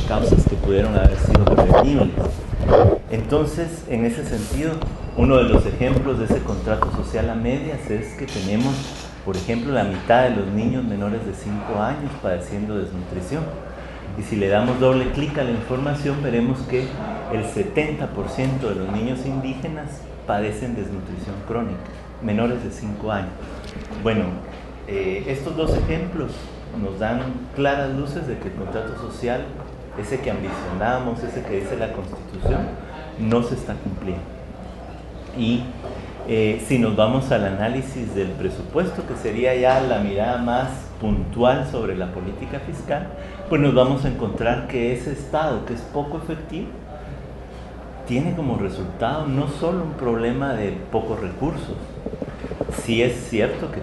causas que pudieron haber sido prevenibles. Entonces, en ese sentido, uno de los ejemplos de ese contrato social a medias es que tenemos, por ejemplo, la mitad de los niños menores de 5 años padeciendo desnutrición. Y si le damos doble clic a la información, veremos que el 70% de los niños indígenas padecen desnutrición crónica, menores de 5 años. Bueno, estos dos ejemplos nos dan claras luces de que el contrato social, ese que ambicionamos, ese que dice la Constitución, no se está cumpliendo. Y si nos vamos al análisis del presupuesto, que sería ya la mirada más puntual sobre la política fiscal, pues nos vamos a encontrar que ese Estado, que es poco efectivo, tiene como resultado no solo un problema de pocos recursos. Sí es cierto que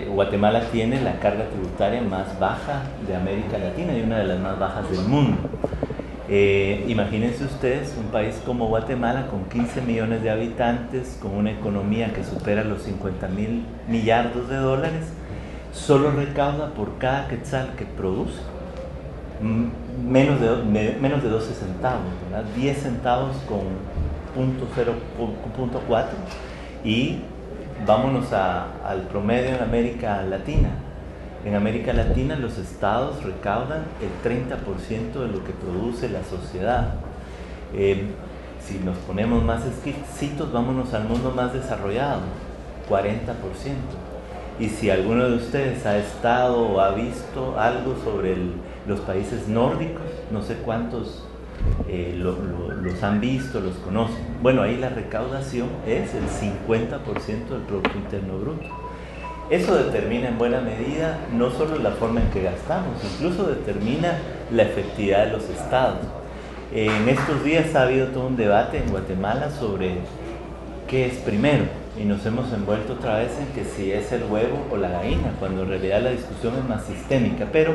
Guatemala tiene la carga tributaria más baja de América Latina y una de las más bajas del mundo. Imagínense ustedes un país como Guatemala con 15 millones de habitantes, con una economía que supera los 50,000 millardos de dólares, solo recauda por cada quetzal que produce menos de 12 centavos, ¿verdad? 10 centavos con 0.4, y vámonos al promedio en América Latina. En América Latina los estados recaudan el 30% de lo que produce la sociedad. Si nos ponemos más exquisitos, vámonos al mundo más desarrollado, 40%. Y si alguno de ustedes ha estado o ha visto algo sobre los países nórdicos, no sé cuántos los han visto, los conocen. Bueno, ahí la recaudación es el 50% del Producto Interno Bruto. Eso determina en buena medida no solo la forma en que gastamos, incluso determina la efectividad de los estados. En estos días ha habido todo un debate en Guatemala sobre qué es primero, y nos hemos envuelto otra vez en que si es el huevo o la gallina, cuando en realidad la discusión es más sistémica, pero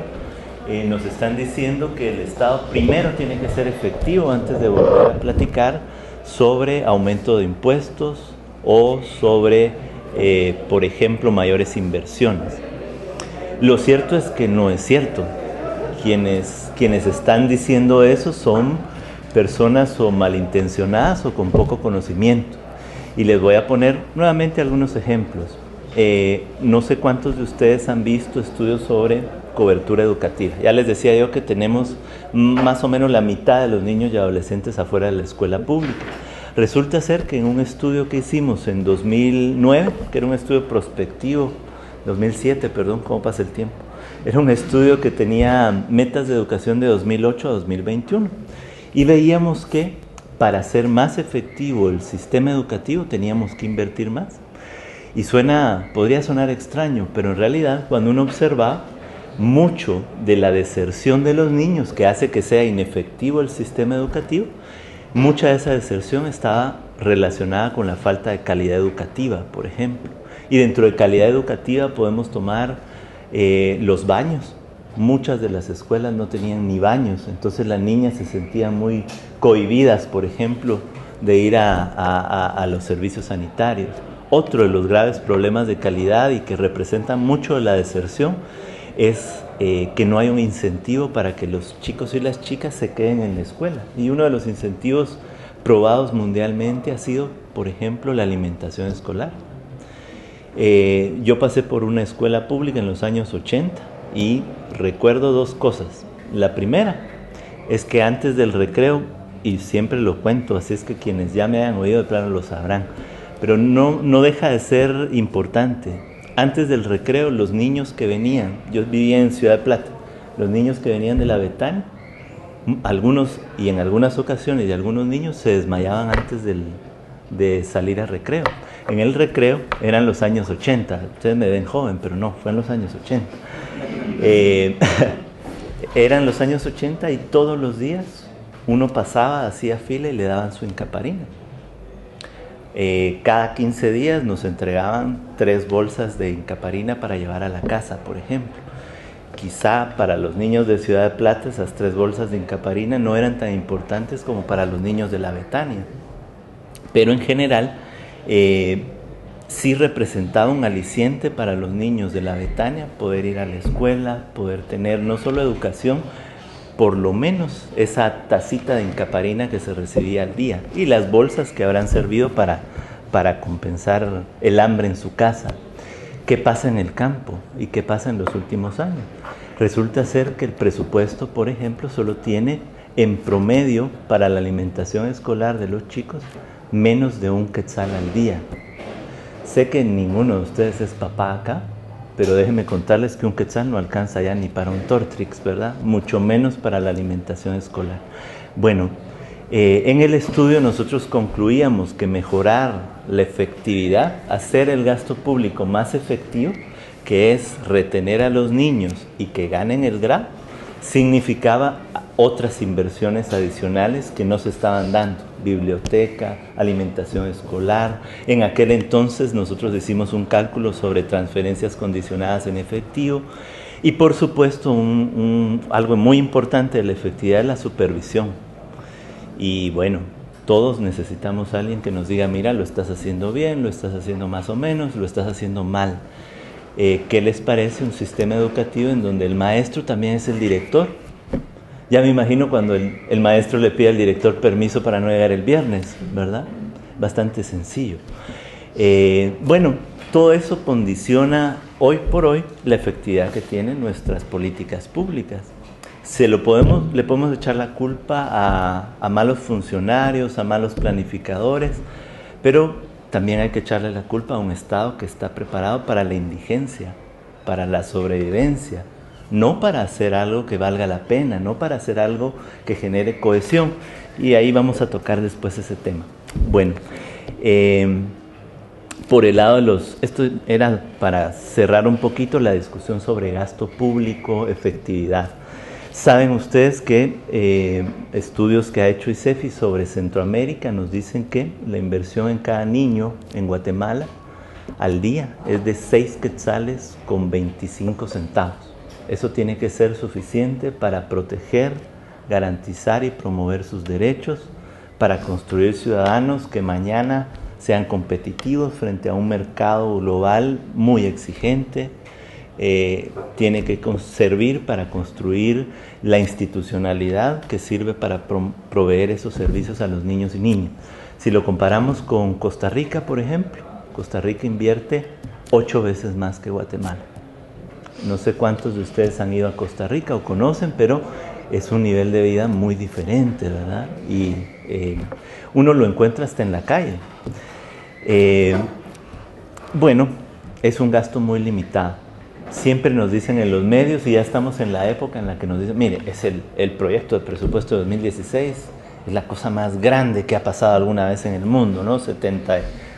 nos están diciendo que el Estado primero tiene que ser efectivo antes de volver a platicar sobre aumento de impuestos o sobre, por ejemplo, mayores inversiones. Lo cierto es que no es cierto. Quienes están diciendo eso son personas o malintencionadas o con poco conocimiento. Y les voy a poner nuevamente algunos ejemplos. No sé cuántos de ustedes han visto estudios sobre cobertura educativa. Ya les decía yo que tenemos más o menos la mitad de los niños y adolescentes afuera de la escuela pública. Resulta ser que en un estudio que hicimos en 2009, que era un estudio prospectivo, 2007, perdón, ¿cómo pasa el tiempo? Era un estudio que tenía metas de educación de 2008 a 2021. Y veíamos que para hacer más efectivo el sistema educativo teníamos que invertir más. Y podría sonar extraño, pero en realidad cuando uno observa mucho de la deserción de los niños que hace que sea inefectivo el sistema educativo, mucha de esa deserción estaba relacionada con la falta de calidad educativa, por ejemplo. Y dentro de calidad educativa podemos tomar los baños. Muchas de las escuelas no tenían ni baños, entonces las niñas se sentían muy cohibidas, por ejemplo, de ir a los servicios sanitarios. Otro de los graves problemas de calidad y que representa mucho de la deserción es que no hay un incentivo para que los chicos y las chicas se queden en la escuela. Y uno de los incentivos probados mundialmente ha sido, por ejemplo, la alimentación escolar. Yo pasé por una escuela pública en los años 80 y recuerdo dos cosas. La primera es que antes del recreo, y siempre lo cuento, así es que quienes ya me hayan oído de plano lo sabrán, pero no deja de ser importante. Antes del recreo, los niños que venían, yo vivía en Ciudad de Plata, los niños que venían de la Betania, algunos y en algunas ocasiones, y algunos niños se desmayaban antes de salir a recreo. En el recreo eran los años 80, ustedes me ven joven, pero no, fue en los años 80. Eran los años 80 y todos los días uno pasaba, hacía fila y le daban su Incaparina. Cada 15 días nos entregaban 3 bolsas de Incaparina para llevar a la casa, por ejemplo. Quizá para los niños de Ciudad de Plata esas 3 bolsas de Incaparina no eran tan importantes como para los niños de la Betania, pero en general sí representaba un aliciente para los niños de la Betania poder ir a la escuela, poder tener no solo educación, por lo menos esa tacita de encaparina que se recibía al día y las bolsas que habrán servido para compensar el hambre en su casa. ¿Qué pasa en el campo y qué pasa en los últimos años? Resulta ser que el presupuesto, por ejemplo, solo tiene en promedio para la alimentación escolar de los chicos menos de 1 quetzal al día. Sé que ninguno de ustedes es papá acá, pero déjenme contarles que 1 quetzal no alcanza ya ni para un Tortrix, ¿verdad? Mucho menos para la alimentación escolar. Bueno, en el estudio nosotros concluíamos que mejorar la efectividad, hacer el gasto público más efectivo, que es retener a los niños y que ganen el GRA, significaba otras inversiones adicionales que no se estaban dando: biblioteca, alimentación escolar. En aquel entonces nosotros hicimos un cálculo sobre transferencias condicionadas en efectivo y, por supuesto, algo muy importante de la efectividad es la supervisión. Y bueno, todos necesitamos a alguien que nos diga: mira, lo estás haciendo bien, lo estás haciendo más o menos, lo estás haciendo mal. ¿Qué les parece un sistema educativo en donde el maestro también es el director? Ya me imagino cuando el maestro le pide al director permiso para no llegar el viernes, ¿verdad? Bastante sencillo. Bueno, todo eso condiciona hoy por hoy la efectividad que tienen nuestras políticas públicas. Le podemos echar la culpa a malos funcionarios, a malos planificadores, pero también hay que echarle la culpa a un Estado que está preparado para la indigencia, para la sobrevivencia, no para hacer algo que valga la pena, no para hacer algo que genere cohesión. Y ahí vamos a tocar después ese tema. Bueno, por el lado de esto era para cerrar un poquito la discusión sobre gasto público, efectividad. Saben ustedes que estudios que ha hecho ICEFI sobre Centroamérica nos dicen que la inversión en cada niño en Guatemala al día es de 6 quetzales con 25 centavos. Eso tiene que ser suficiente para proteger, garantizar y promover sus derechos, para construir ciudadanos que mañana sean competitivos frente a un mercado global muy exigente. Tiene que servir para construir la institucionalidad que sirve para proveer esos servicios a los niños y niñas. Si lo comparamos con Costa Rica, por ejemplo, Costa Rica invierte 8 veces más que Guatemala. No sé cuántos de ustedes han ido a Costa Rica o conocen, pero es un nivel de vida muy diferente, ¿verdad? Y uno lo encuentra hasta en la calle. Bueno, es un gasto muy limitado. Siempre nos dicen en los medios, y ya estamos en la época en la que nos dicen: mire, es el proyecto de presupuesto de 2016, es la cosa más grande que ha pasado alguna vez en el mundo, ¿no?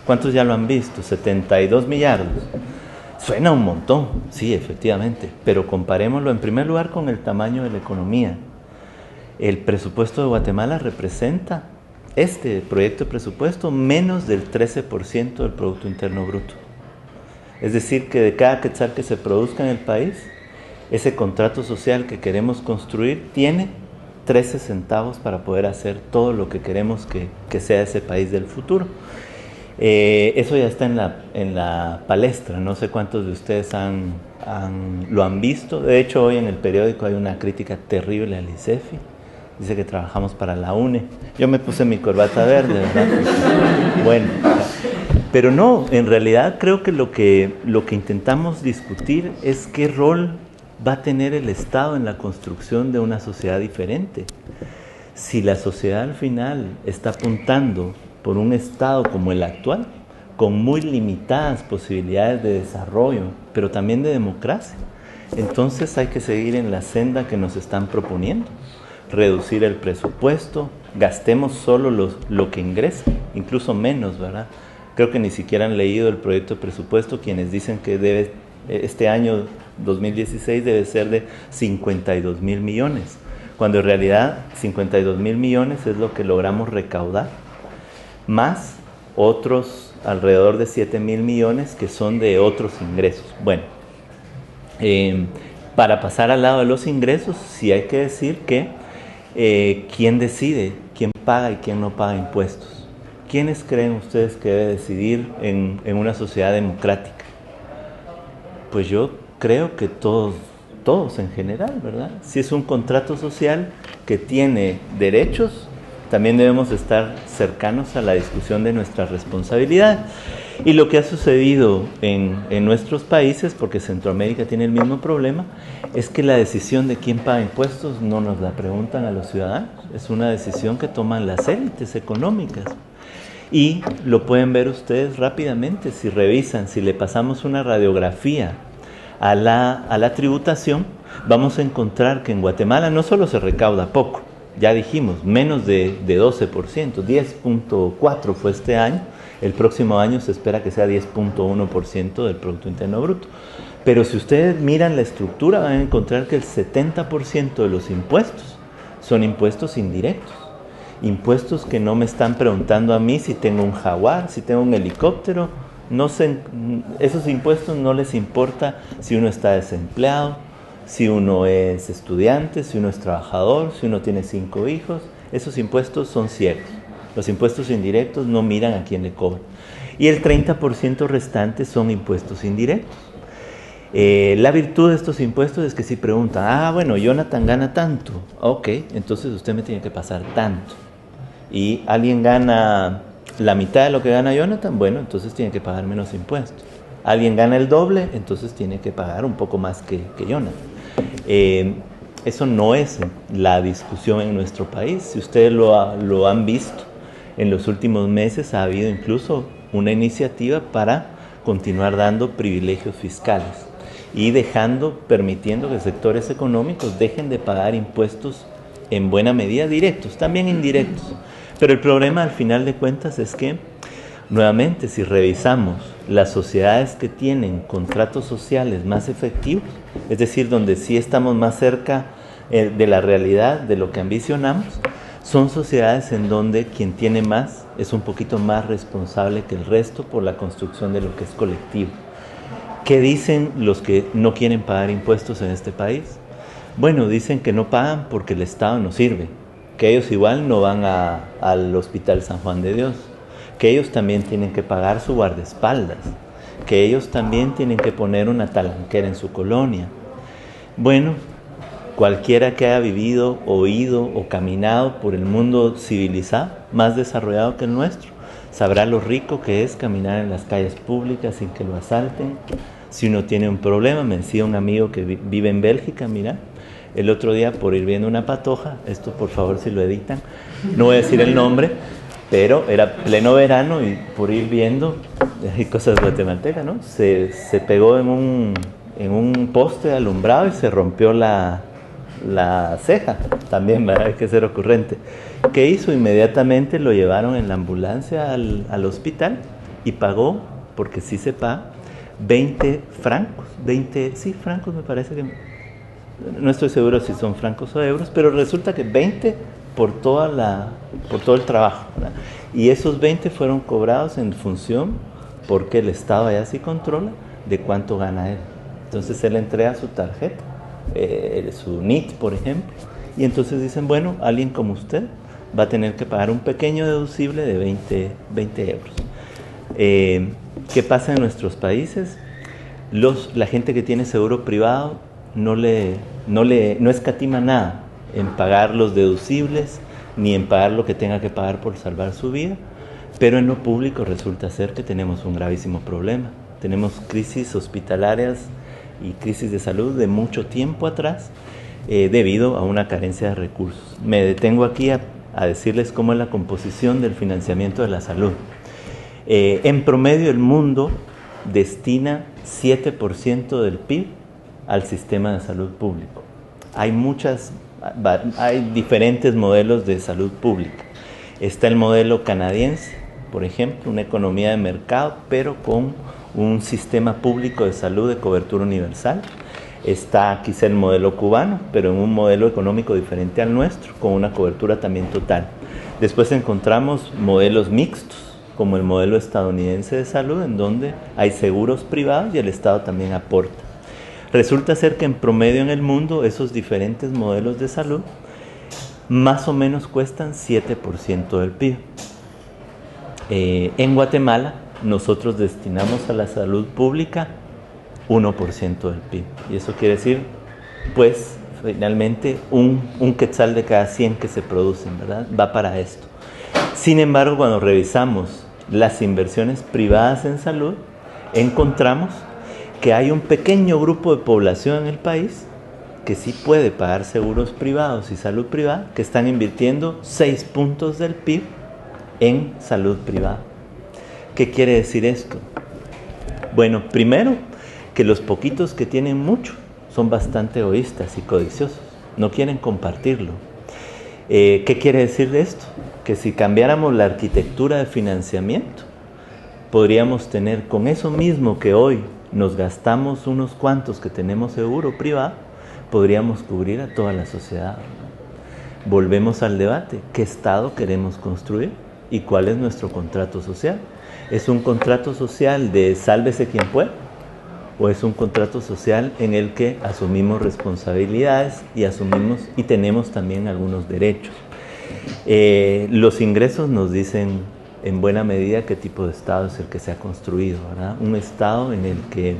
¿Cuántos ya lo han visto? 72 millardos. Suena un montón, sí, efectivamente, pero comparémoslo en primer lugar con el tamaño de la economía. El presupuesto de Guatemala representa, este proyecto de presupuesto, menos del 13% del Producto Interno Bruto. Es decir, que de cada quetzal que se produzca en el país, ese contrato social que queremos construir tiene 13 centavos para poder hacer todo lo que queremos que sea ese país del futuro. Eso ya está en la palestra. No sé cuántos de ustedes lo han visto. De hecho, hoy en el periódico hay una crítica terrible al ICEFI. Dice que trabajamos para la UNE. Yo me puse mi corbata verde, ¿verdad? Bueno, pero no, en realidad creo que lo que intentamos discutir es qué rol va a tener el Estado en la construcción de una sociedad diferente. Si la sociedad al final está apuntando por un Estado como el actual, con muy limitadas posibilidades de desarrollo, pero también de democracia, entonces hay que seguir en la senda que nos están proponiendo. Reducir el presupuesto, gastemos solo lo que ingresa, incluso menos, ¿verdad? Creo que ni siquiera han leído el proyecto de presupuesto quienes dicen que este año 2016 debe ser de 52 mil millones, cuando en realidad 52 mil millones es lo que logramos recaudar, más otros alrededor de 7 mil millones que son de otros ingresos. Bueno, para pasar al lado de los ingresos, sí hay que decir que ¿quién decide? ¿Quién paga y quién no paga impuestos? ¿Quiénes creen ustedes que debe decidir en una sociedad democrática? Pues yo creo que todos todos en general, ¿verdad? Si es un contrato social que tiene derechos, también debemos estar cercanos a la discusión de nuestras responsabilidades. Y lo que ha sucedido en nuestros países, porque Centroamérica tiene el mismo problema, es que la decisión de quién paga impuestos no nos la preguntan a los ciudadanos, es una decisión que toman las élites económicas. Y lo pueden ver ustedes rápidamente, si revisan, si le pasamos una radiografía a la tributación, vamos a encontrar que en Guatemala no solo se recauda poco, ya dijimos, menos de 12%, 10.4% fue este año, el próximo año se espera que sea 10.1% del Producto Interno Bruto. Pero si ustedes miran la estructura, van a encontrar que el 70% de los impuestos son impuestos indirectos. Impuestos que no me están preguntando a mí si tengo un jaguar, si tengo un helicóptero. No sé, esos impuestos no les importa si uno está desempleado, si uno es estudiante, si uno es trabajador, si uno tiene 5 hijos. Esos impuestos son ciegos. Los impuestos indirectos no miran a quién le cobran. Y el 30% restante son impuestos indirectos. La virtud de estos impuestos es que si preguntan, bueno, Jonathan gana tanto, ok, entonces usted me tiene que pasar tanto. Y alguien gana la mitad de lo que gana Jonathan, bueno, entonces tiene que pagar menos impuestos. Alguien gana el doble, entonces tiene que pagar un poco más que Jonathan. Eso no es la discusión en nuestro país. Si ustedes lo han visto, en los últimos meses ha habido incluso una iniciativa para continuar dando privilegios fiscales y permitiendo que sectores económicos dejen de pagar impuestos en buena medida directos, también indirectos. Pero el problema al final de cuentas es que, nuevamente, si revisamos las sociedades que tienen contratos sociales más efectivos, es decir, donde sí estamos más cerca de la realidad, de lo que ambicionamos, son sociedades en donde quien tiene más es un poquito más responsable que el resto por la construcción de lo que es colectivo. ¿Qué dicen los que no quieren pagar impuestos en este país? Bueno, dicen que no pagan porque el Estado no sirve, que ellos igual no van al Hospital San Juan de Dios, que ellos también tienen que pagar su guardaespaldas, que ellos también tienen que poner una talanquera en su colonia. Bueno, cualquiera que haya vivido, oído o caminado por el mundo civilizado, más desarrollado que el nuestro, sabrá lo rico que es caminar en las calles públicas sin que lo asalten. Si uno tiene un problema, me decía un amigo que vive en Bélgica, mira, el otro día por ir viendo una patoja, esto por favor si lo editan, no voy a decir el nombre, pero era pleno verano y por ir viendo, hay cosas guatemaltecas, ¿no? Se pegó en un poste alumbrado y se rompió la ceja, también, ¿verdad? Hay que ser ocurrente. ¿Qué hizo? Inmediatamente lo llevaron en la ambulancia al hospital y pagó, porque sí se paga, 20 francos, francos me parece que, no estoy seguro si son francos o euros, pero resulta que 20 por todo el trabajo, ¿verdad? Y esos 20 fueron cobrados en función, porque el Estado allá sí controla, de cuánto gana él. Entonces él entrega su tarjeta, su NIT, por ejemplo, y entonces dicen, bueno, alguien como usted va a tener que pagar un pequeño deducible de 20 euros. ¿Qué pasa en nuestros países? La gente que tiene seguro privado no escatima nada en pagar los deducibles, ni en pagar lo que tenga que pagar por salvar su vida, pero en lo público resulta ser que tenemos un gravísimo problema. Tenemos crisis hospitalarias y crisis de salud de mucho tiempo atrás, debido a una carencia de recursos. Me detengo aquí a decirles cómo es la composición del financiamiento de la salud. En promedio el mundo destina 7% del PIB al sistema de salud público. Hay diferentes modelos de salud pública. Está el modelo canadiense, por ejemplo, una economía de mercado, pero con un sistema público de salud de cobertura universal. Está quizá el modelo cubano, pero en un modelo económico diferente al nuestro, con una cobertura también total. Después encontramos modelos mixtos, como el modelo estadounidense de salud, en donde hay seguros privados y el Estado también aporta. Resulta ser que en promedio en el mundo esos diferentes modelos de salud más o menos cuestan 7% del PIB. En Guatemala nosotros destinamos a la salud pública 1% del PIB. Y eso quiere decir pues finalmente un quetzal de cada 100 que se producen, ¿verdad?, va para esto. Sin embargo, cuando revisamos las inversiones privadas en salud, encontramos que hay un pequeño grupo de población en el país que sí puede pagar seguros privados y salud privada, que están invirtiendo 6 puntos del PIB en salud privada. ¿Qué quiere decir esto? Bueno, primero, que los poquitos que tienen mucho son bastante egoístas y codiciosos, no quieren compartirlo. ¿Qué quiere decir de esto? Que si cambiáramos la arquitectura de financiamiento, podríamos tener con eso mismo que hoy nos gastamos unos cuantos que tenemos seguro privado, podríamos cubrir a toda la sociedad. Volvemos al debate, ¿qué Estado queremos construir y cuál es nuestro contrato social? ¿Es un contrato social de sálvese quien pueda? ¿O es un contrato social en el que asumimos responsabilidades y tenemos también algunos derechos? Los ingresos nos dicen en buena medida qué tipo de Estado es el que se ha construido, ¿verdad? Un Estado en el que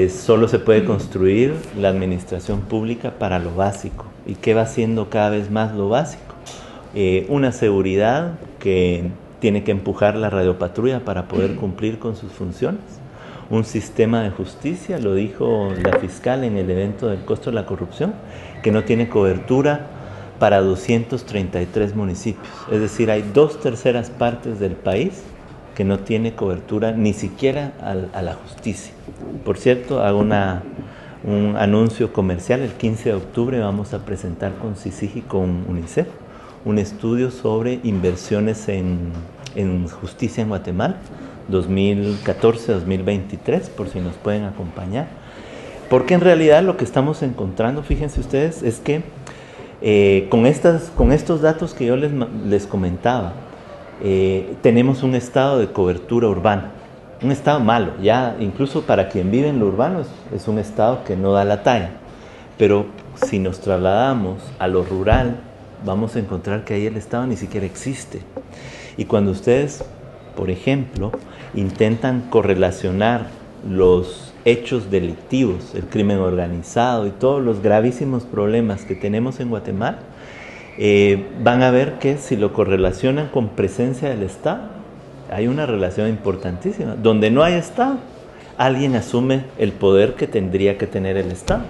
solo se puede construir la administración pública para lo básico. ¿Y qué va siendo cada vez más lo básico? Una seguridad que tiene que empujar la radiopatrulla para poder cumplir con sus funciones. Un sistema de justicia, lo dijo la fiscal en el evento del costo de la corrupción, que no tiene cobertura para 233 municipios. Es decir, hay 2/3 partes del país que no tiene cobertura ni siquiera a la justicia. Por cierto, hago un anuncio comercial. El 15 de octubre vamos a presentar con CICIG y con UNICEF un estudio sobre inversiones en justicia en Guatemala, 2014-2023, por si nos pueden acompañar. Porque en realidad lo que estamos encontrando, fíjense ustedes, es que con estos datos que yo les comentaba, tenemos un estado de cobertura urbana, un estado malo, ya incluso para quien vive en lo urbano es un estado que no da la talla, pero si nos trasladamos a lo rural, vamos a encontrar que ahí el estado ni siquiera existe. Y cuando ustedes, por ejemplo, intentan correlacionar los hechos delictivos, el crimen organizado y todos los gravísimos problemas que tenemos en Guatemala, van a ver que si lo correlacionan con presencia del Estado, hay una relación importantísima. Donde no hay Estado, alguien asume el poder que tendría que tener el Estado,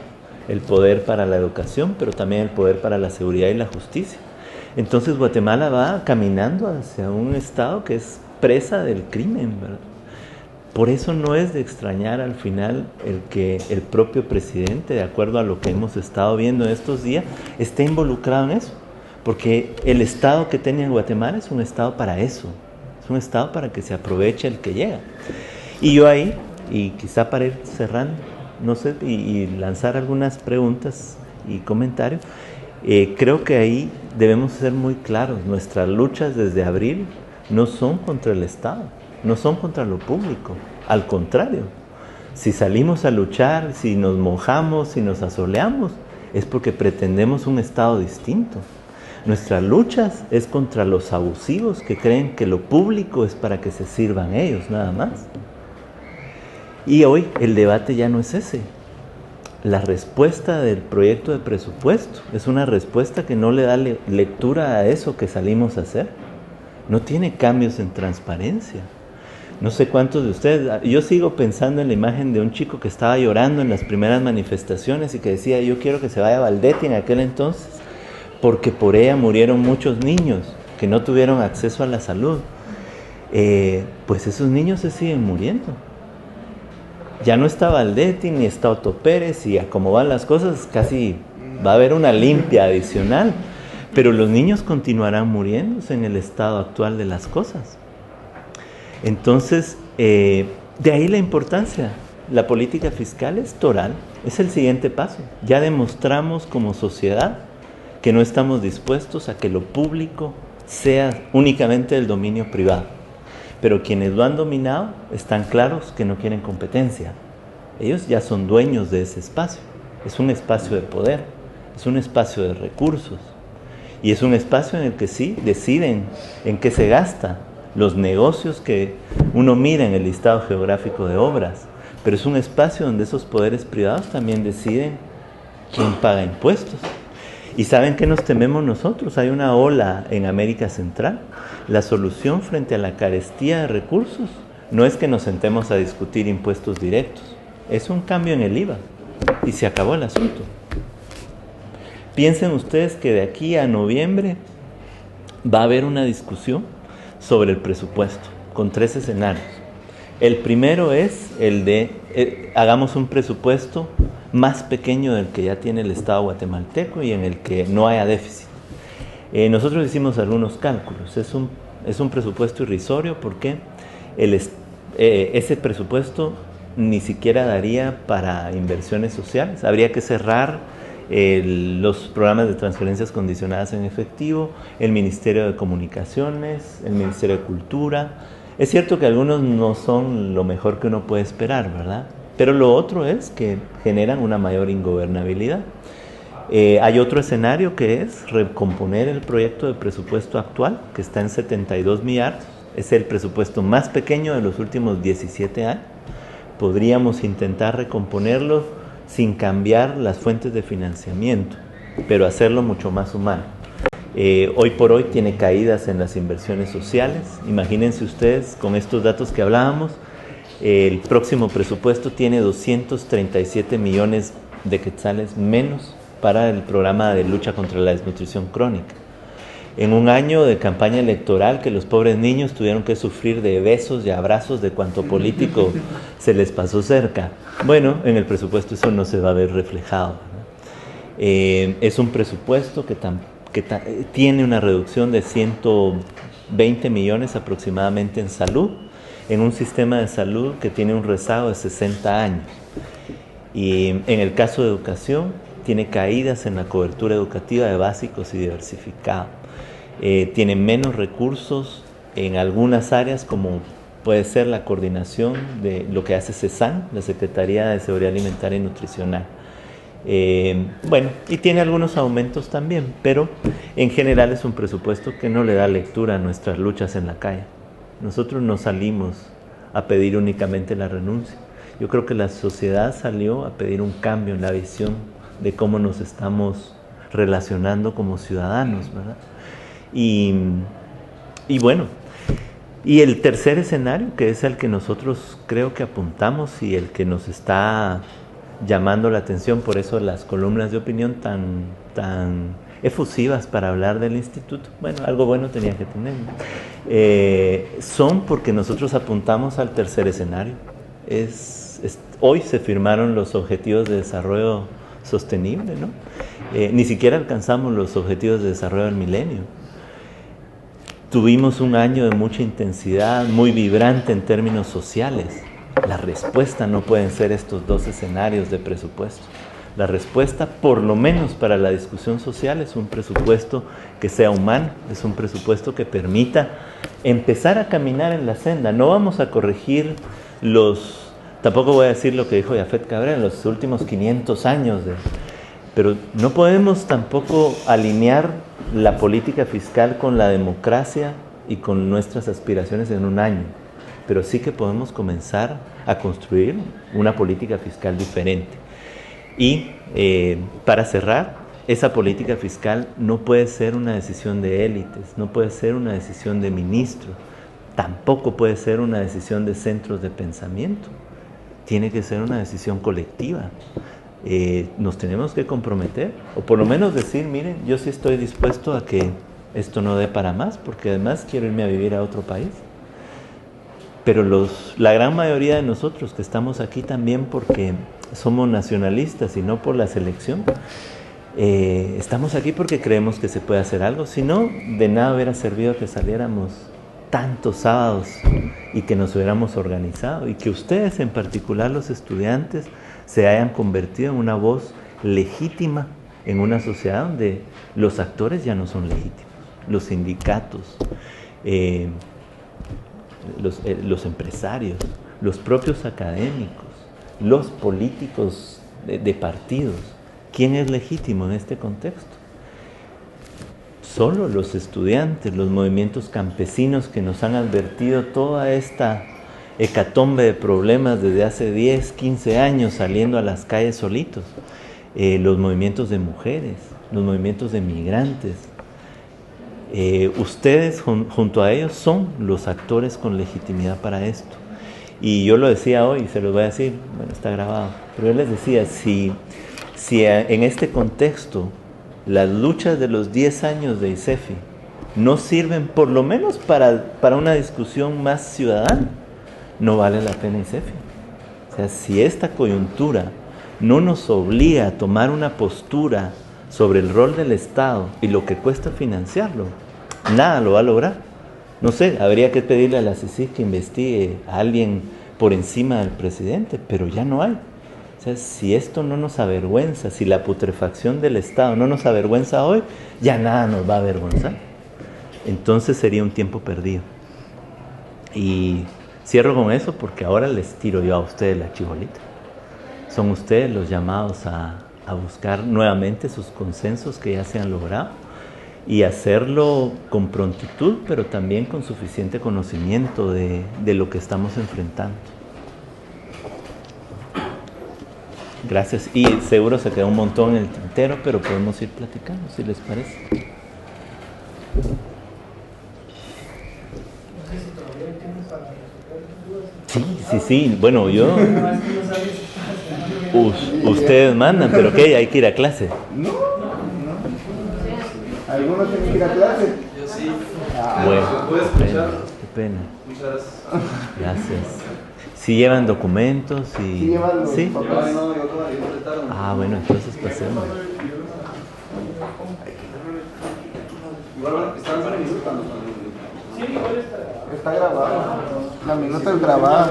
el poder para la educación, pero también el poder para la seguridad y la justicia. Entonces Guatemala va caminando hacia un Estado que es presa del crimen, ¿verdad? Por eso no es de extrañar al final el que el propio presidente, de acuerdo a lo que hemos estado viendo en estos días, esté involucrado en eso. Porque el Estado que tenía en Guatemala es un Estado para eso. Es un Estado para que se aproveche el que llega. Y yo ahí, y quizá para ir cerrando, no sé, y lanzar algunas preguntas y comentarios, creo que ahí debemos ser muy claros. Nuestras luchas desde abril no son contra el Estado, no son contra lo público. Al contrario, si salimos a luchar, si nos mojamos, si nos asoleamos, es porque pretendemos un Estado distinto. Nuestras luchas es contra los abusivos que creen que lo público es para que se sirvan ellos, nada más. Y hoy el debate ya no es ese. La respuesta del proyecto de presupuesto es una respuesta que no le da lectura a eso que salimos a hacer. No tiene cambios en transparencia. No sé cuántos de ustedes, yo sigo pensando en la imagen de un chico que estaba llorando en las primeras manifestaciones y que decía, yo quiero que se vaya Valdetti en aquel entonces, porque por ella murieron muchos niños que no tuvieron acceso a la salud. Pues esos niños se siguen muriendo. Ya no está Valdetti ni está Otto Pérez, y a cómo van las cosas casi va a haber una limpia adicional, pero los niños continuarán muriéndose en el estado actual de las cosas. Entonces, de ahí la importancia. La política fiscal es toral, es el siguiente paso. Ya demostramos como sociedad que no estamos dispuestos a que lo público sea únicamente del dominio privado. Pero quienes lo han dominado están claros que no quieren competencia. Ellos ya son dueños de ese espacio. Es un espacio de poder, es un espacio de recursos. Y es un espacio en el que sí deciden en qué se gasta. Los negocios que uno mira en el listado geográfico de obras, pero es un espacio donde esos poderes privados también deciden ¿Quién paga impuestos? ¿Y saben qué nos tememos nosotros? Hay una ola en América Central. La solución frente a la carestía de recursos no es que nos sentemos a discutir impuestos directos. Es un cambio en el IVA y se acabó el asunto. Piensen ustedes que de aquí a noviembre va a haber una discusión sobre el presupuesto con 3 escenarios. El primero es el de hagamos un presupuesto más pequeño del que ya tiene el Estado guatemalteco y en el que no haya déficit. Nosotros hicimos algunos cálculos. Es un presupuesto irrisorio porque ese presupuesto ni siquiera daría para inversiones sociales. Habría que cerrar los programas de transferencias condicionadas en efectivo, el Ministerio de Comunicaciones, el Ministerio de Cultura. Es cierto que algunos no son lo mejor que uno puede esperar, ¿verdad? Pero lo otro es que generan una mayor ingobernabilidad. Hay otro escenario que es recomponer el proyecto de presupuesto actual, que está en 72 millardos. Es el presupuesto más pequeño de los últimos 17 años. Podríamos intentar recomponerlo sin cambiar las fuentes de financiamiento, pero hacerlo mucho más humano. Hoy por hoy tiene caídas en las inversiones sociales. Imagínense ustedes, con estos datos que hablábamos, el próximo presupuesto tiene 237 millones de quetzales menos para el programa de lucha contra la desnutrición crónica. En un año de campaña electoral que los pobres niños tuvieron que sufrir de besos y abrazos de cuanto político se les pasó cerca. Bueno, en el presupuesto eso no se va a ver reflejado, ¿no? Es un presupuesto que tiene una reducción de 120 millones aproximadamente en salud, en un sistema de salud que tiene un rezago de 60 años. Y en el caso de educación, tiene caídas en la cobertura educativa de básicos y diversificado. Tiene menos recursos en algunas áreas, como puede ser la coordinación de lo que hace CESAN, la Secretaría de Seguridad Alimentaria y Nutricional. Bueno, y tiene algunos aumentos también, pero en general es un presupuesto que no le da lectura a nuestras luchas en la calle. Nosotros no salimos a pedir únicamente la renuncia. Yo creo que la sociedad salió a pedir un cambio en la visión de cómo nos estamos relacionando como ciudadanos, ¿verdad? Y bueno, y el tercer escenario, que es el que nosotros creo que apuntamos y el que nos está llamando la atención, por eso las columnas de opinión tan efusivas para hablar del instituto, bueno, algo bueno tenía que tener, son porque nosotros apuntamos al tercer escenario. Hoy se firmaron los Objetivos de Desarrollo Sostenible, ¿no? Ni siquiera alcanzamos los Objetivos de Desarrollo del Milenio. Tuvimos un año de mucha intensidad, muy vibrante en términos sociales. La respuesta no pueden ser estos 2 escenarios de presupuesto. La respuesta, por lo menos para la discusión social, es un presupuesto que sea humano, es un presupuesto que permita empezar a caminar en la senda. No vamos a corregir tampoco voy a decir lo que dijo Yafet Cabrera en los últimos 500 años, pero no podemos tampoco alinear la política fiscal con la democracia y con nuestras aspiraciones en un año, pero sí que podemos comenzar a construir una política fiscal diferente. Y para cerrar, esa política fiscal no puede ser una decisión de élites, no puede ser una decisión de ministros, tampoco puede ser una decisión de centros de pensamiento, tiene que ser una decisión colectiva. Nos tenemos que comprometer, o por lo menos decir, miren, yo sí estoy dispuesto a que esto no dé para más, porque además quiero irme a vivir a otro país. Pero la gran mayoría de nosotros que estamos aquí también porque somos nacionalistas y no por la selección, estamos aquí porque creemos que se puede hacer algo. Si no, de nada hubiera servido que saliéramos tantos sábados y que nos hubiéramos organizado y que ustedes, en particular los estudiantes, se hayan convertido en una voz legítima en una sociedad donde los actores ya no son legítimos. Los sindicatos, los empresarios, los propios académicos, los políticos de partidos. ¿Quién es legítimo en este contexto? Solo los estudiantes, los movimientos campesinos que nos han advertido toda esta hecatombe de problemas desde hace 10, 15 años saliendo a las calles solitos. los movimientos de mujeres, los movimientos de migrantes. Ustedes junto a ellos son los actores con legitimidad para esto. Y yo lo decía hoy, se los voy a decir, bueno, está grabado, pero yo les decía, si en este contexto las luchas de los 10 años de ICEFI no sirven por lo menos para una discusión más ciudadana, no vale la pena ICEFI. O sea, si esta coyuntura no nos obliga a tomar una postura sobre el rol del Estado y lo que cuesta financiarlo, nada lo va a lograr. No sé, habría que pedirle a la CICIG que investigue a alguien por encima del presidente, pero ya no hay. O sea, si esto no nos avergüenza, si la putrefacción del Estado no nos avergüenza hoy, ya nada nos va a avergonzar. Entonces sería un tiempo perdido. Y cierro con eso porque ahora les tiro yo a ustedes la chibolita. Son ustedes los llamados a buscar nuevamente sus consensos que ya se han logrado y hacerlo con prontitud, pero también con suficiente conocimiento de lo que estamos enfrentando. Gracias. Y seguro se quedó un montón en el tintero, pero podemos ir platicando, si les parece. Sí. Bueno, yo... ustedes mandan, pero ¿qué? Hay que ir a clase. No. ¿Algunos tienen que ir a clase? Yo sí. Bueno, qué pena. Muchas gracias. Si llevan documentos y... Sí, llevan los ¿sí? papás. Bueno, entonces pasemos. Igual están Está grabado. La minuta es grabada.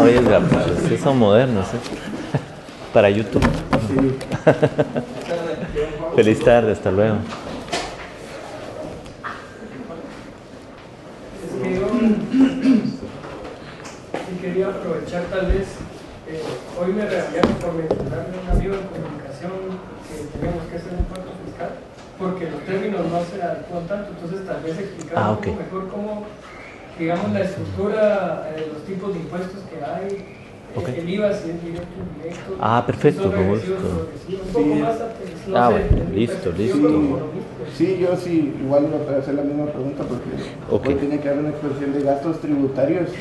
Oiga, pues sí son modernos, ¿eh? Para YouTube. Sí. Feliz tarde, hasta luego. Quería aprovechar tal vez, hoy me regañaron por mencionarle a un amigo en comunicación que teníamos que hacer un pacto fiscal, porque los términos no se adecúan tanto, entonces tal vez explicar un poco mejor cómo, digamos, la estructura, los tipos de impuestos que hay, el IVA, si es directo o indirecto. Perfecto, con gusto. Un poco más atención. Bueno, listo. Sí, yo sí, igual iba a hacer la misma pregunta porque hoy tiene que haber una expresión de gastos tributarios y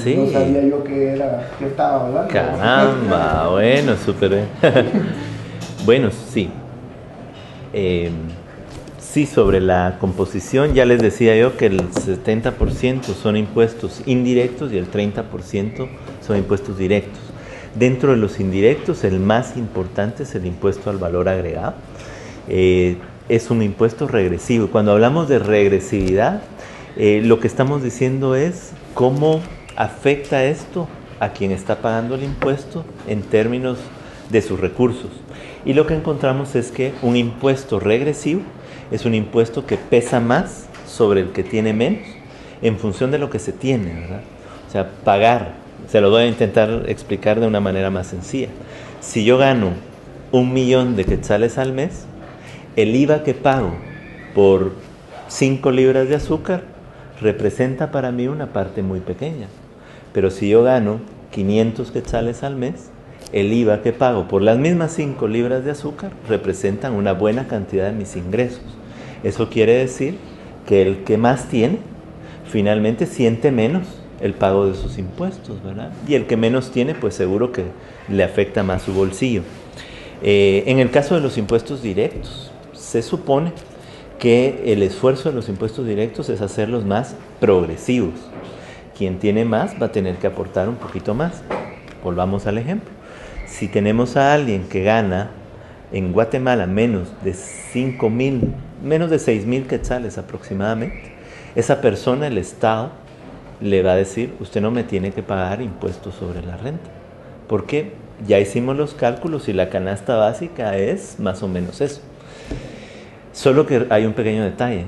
¿sí? No sabía yo qué estaba hablando. Caramba, bueno, súper bien. Bueno, sí. Sí, sobre la composición, ya les decía yo que el 70% son impuestos indirectos y el 30% son impuestos directos. Dentro de los indirectos, el más importante es el impuesto al valor agregado. Es un impuesto regresivo. Cuando hablamos de regresividad, lo que estamos diciendo es cómo afecta esto a quien está pagando el impuesto en términos de sus recursos. Y lo que encontramos es que un impuesto regresivo es un impuesto que pesa más sobre el que tiene menos en función de lo que se tiene, ¿verdad? O sea, pagar, se lo voy a intentar explicar de una manera más sencilla. Si yo gano 1.000.000 de quetzales al mes, el IVA que pago por 5 libras de azúcar representa para mí una parte muy pequeña. Pero si yo gano 500 quetzales al mes, el IVA que pago por las mismas 5 libras de azúcar representan una buena cantidad de mis ingresos. Eso quiere decir que el que más tiene, finalmente siente menos el pago de sus impuestos, ¿verdad? Y el que menos tiene, pues seguro que le afecta más su bolsillo. En el caso de los impuestos directos, se supone que el esfuerzo de los impuestos directos es hacerlos más progresivos. Quien tiene más va a tener que aportar un poquito más. Volvamos al ejemplo. Si tenemos a alguien que gana en Guatemala menos de 6.000 quetzales aproximadamente, esa persona, el Estado, le va a decir, usted no me tiene que pagar impuestos sobre la renta. Porque ya hicimos los cálculos y la canasta básica es más o menos eso. Solo que hay un pequeño detalle.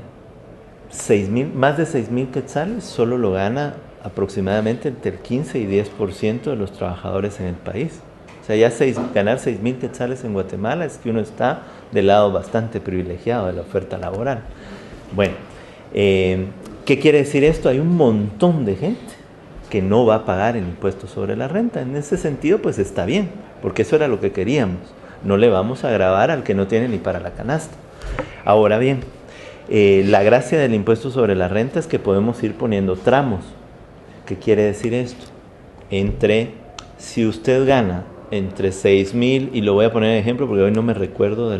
Más de 6.000 quetzales solo lo gana aproximadamente entre el 15 y 10% de los trabajadores en el país. O sea, ya ganar 6.000 quetzales en Guatemala es que uno está del lado bastante privilegiado de la oferta laboral. Bueno, ¿qué quiere decir esto? Hay un montón de gente que no va a pagar el impuesto sobre la renta. En ese sentido, pues está bien. porque eso era lo que queríamos. No le vamos a gravar al que no tiene ni para la canasta. Ahora bien, la gracia del impuesto sobre la renta es que podemos ir poniendo tramos. ¿Qué quiere decir esto? Si usted gana entre 6,000, y lo voy a poner en ejemplo porque hoy no me recuerdo de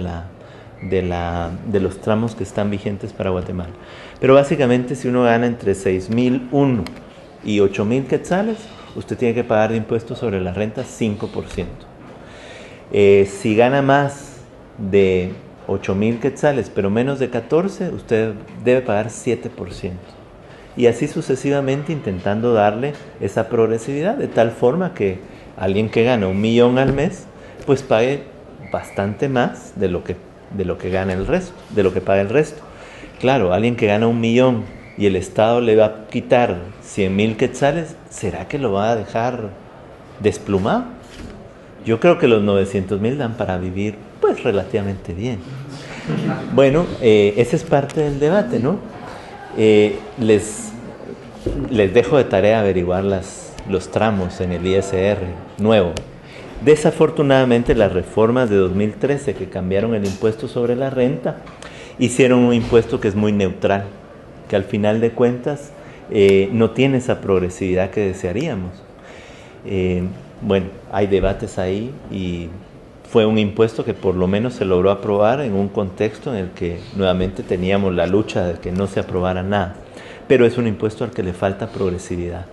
los tramos que están vigentes para Guatemala, pero básicamente si uno gana entre 6,001 y 8,000 quetzales, usted tiene que pagar de impuestos sobre la renta 5%. Si gana más de 8,000 quetzales, pero menos de 14, usted debe pagar 7%. Y así sucesivamente, intentando darle esa progresividad, de tal forma que alguien que gana 1,000,000 al mes, pues pague bastante más de lo que gana el resto, de lo que paga el resto. Claro, alguien que gana 1,000,000 y el Estado le va a quitar 100,000 quetzales, ¿será que lo va a dejar desplumado? Yo creo que los 900,000 dan para vivir pues relativamente bien. Bueno, esa es parte del debate, ¿no? Les dejo de tarea averiguar los tramos en el ISR nuevo. Desafortunadamente, las reformas de 2013 que cambiaron el impuesto sobre la renta hicieron un impuesto que es muy neutral, que al final de cuentas no tiene esa progresividad que desearíamos. Bueno, hay debates ahí y fue un impuesto que por lo menos se logró aprobar en un contexto en el que nuevamente teníamos la lucha de que no se aprobara nada, pero es un impuesto al que le falta progresividad.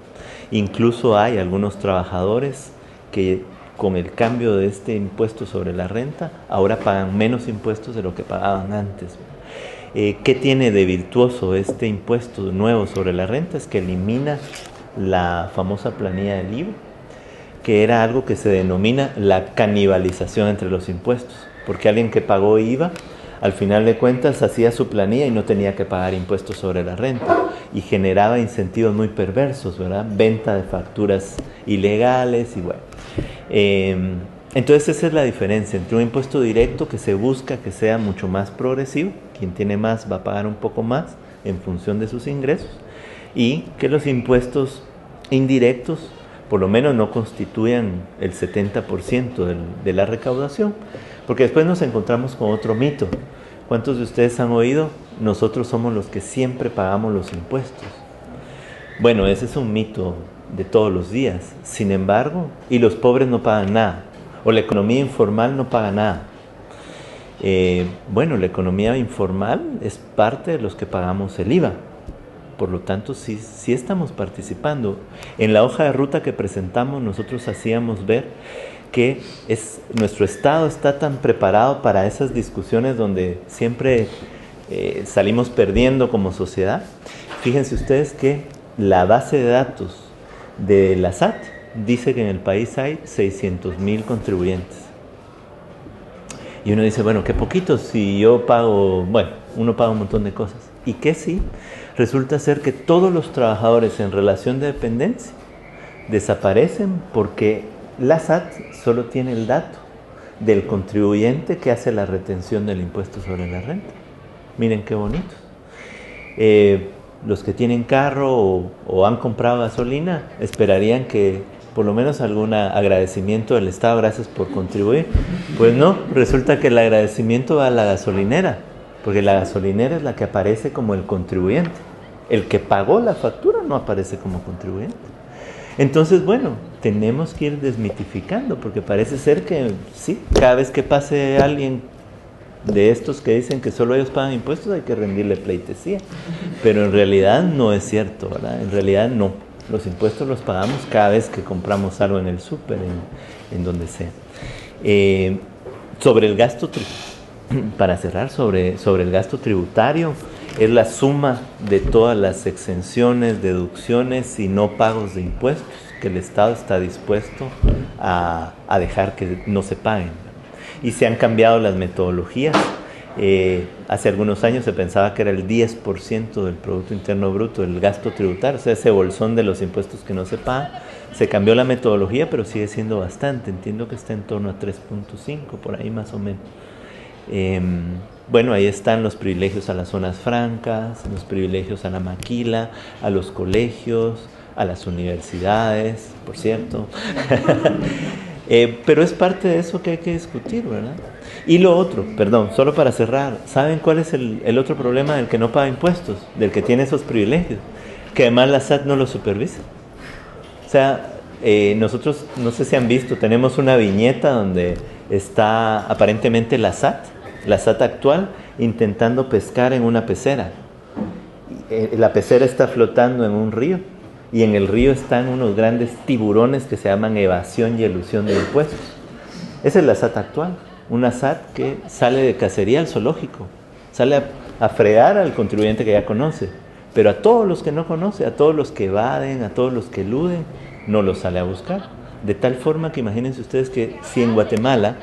Incluso hay algunos trabajadores que con el cambio de este impuesto sobre la renta ahora pagan menos impuestos de lo que pagaban antes. ¿Qué tiene de virtuoso este impuesto nuevo sobre la renta? Es que elimina la famosa planilla del IVA, que era algo que se denomina la canibalización entre los impuestos, porque alguien que pagó IVA, al final de cuentas hacía su planilla y no tenía que pagar impuestos sobre la renta, y generaba incentivos muy perversos, ¿verdad? Venta de facturas ilegales y bueno. Entonces esa es la diferencia entre un impuesto directo que se busca que sea mucho más progresivo, quien tiene más va a pagar un poco más en función de sus ingresos, y que los impuestos indirectos por lo menos no constituyan el 70% de la recaudación, porque después nos encontramos con otro mito. ¿Cuántos de ustedes han oído? Nosotros somos los que siempre pagamos los impuestos. Bueno, ese es un mito de todos los días. Sin embargo, y los pobres no pagan nada, o la economía informal no paga nada. Bueno, la economía informal es parte de los que pagamos el IVA. Por lo tanto, sí estamos participando. En la hoja de ruta que presentamos, nosotros hacíamos ver que nuestro Estado está tan preparado para esas discusiones donde siempre salimos perdiendo como sociedad. Fíjense ustedes que la base de datos de la SAT dice que en el país hay 600,000 contribuyentes. Y uno dice, bueno, qué poquito, si yo pago, bueno, uno paga un montón de cosas. ¿Y qué sí? Resulta ser que todos los trabajadores en relación de dependencia desaparecen porque la SAT solo tiene el dato del contribuyente que hace la retención del impuesto sobre la renta. Miren qué bonitos. Los que tienen carro o han comprado gasolina esperarían que por lo menos algún agradecimiento del Estado, gracias por contribuir. Pues no, resulta que el agradecimiento va a la gasolinera, porque la gasolinera es la que aparece como el contribuyente. El que pagó la factura no aparece como contribuyente. Entonces, bueno, tenemos que ir desmitificando, porque parece ser que sí, cada vez que pase alguien de estos que dicen que solo ellos pagan impuestos hay que rendirle pleitesía, pero en realidad no es cierto, ¿verdad? En realidad no, los impuestos los pagamos cada vez que compramos algo en el súper, en donde sea. Sobre el gasto, para cerrar, sobre el gasto tributario, es la suma de todas las exenciones, deducciones y no pagos de impuestos que el Estado está dispuesto a dejar que no se paguen. Y se han cambiado las metodologías. Hace algunos años se pensaba que era el 10% del Producto Interno Bruto el gasto tributario, o sea, ese bolsón de los impuestos que no se pagan. Se cambió la metodología, pero sigue siendo bastante. Entiendo que está en torno a 3.5, por ahí más o menos. Bueno, ahí están los privilegios a las zonas francas, los privilegios a la maquila, a los colegios, a las universidades, por cierto. Pero es parte de eso que hay que discutir, ¿verdad? Y lo otro, perdón, solo para cerrar, ¿saben cuál es el otro problema del que no paga impuestos? Del que tiene esos privilegios, que además la SAT no lo supervisa. O sea, nosotros, no sé si han visto, tenemos una viñeta donde está aparentemente la SAT actual, intentando pescar en una pecera. La pecera está flotando en un río y en el río están unos grandes tiburones que se llaman evasión y elusión de impuestos. Esa es la SAT actual, una SAT que sale de cacería al zoológico, sale a fregar al contribuyente que ya conoce, pero a todos los que no conoce, a todos los que evaden, a todos los que eluden, no los sale a buscar. De tal forma que imagínense ustedes que si en Guatemala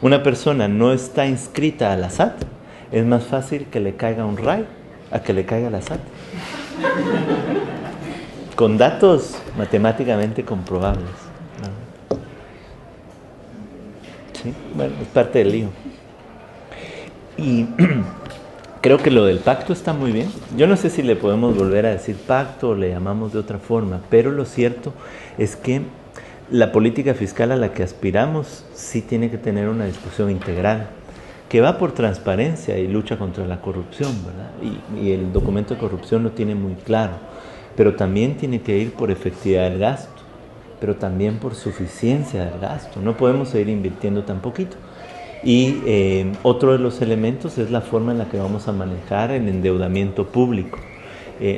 una persona no está inscrita a la SAT, es más fácil que le caiga un RAI a que le caiga la SAT. Con datos matemáticamente comprobables, ¿no? ¿Sí? Bueno, es parte del lío. Y creo que lo del pacto está muy bien. Yo no sé si le podemos volver a decir pacto o le llamamos de otra forma, pero lo cierto es que la política fiscal a la que aspiramos sí tiene que tener una discusión integral, que va por transparencia y lucha contra la corrupción, ¿verdad? Y el documento de corrupción lo tiene muy claro, pero también tiene que ir por efectividad del gasto, pero también por suficiencia del gasto. No podemos seguir invirtiendo tan poquito. Y otro de los elementos es la forma en la que vamos a manejar el endeudamiento público.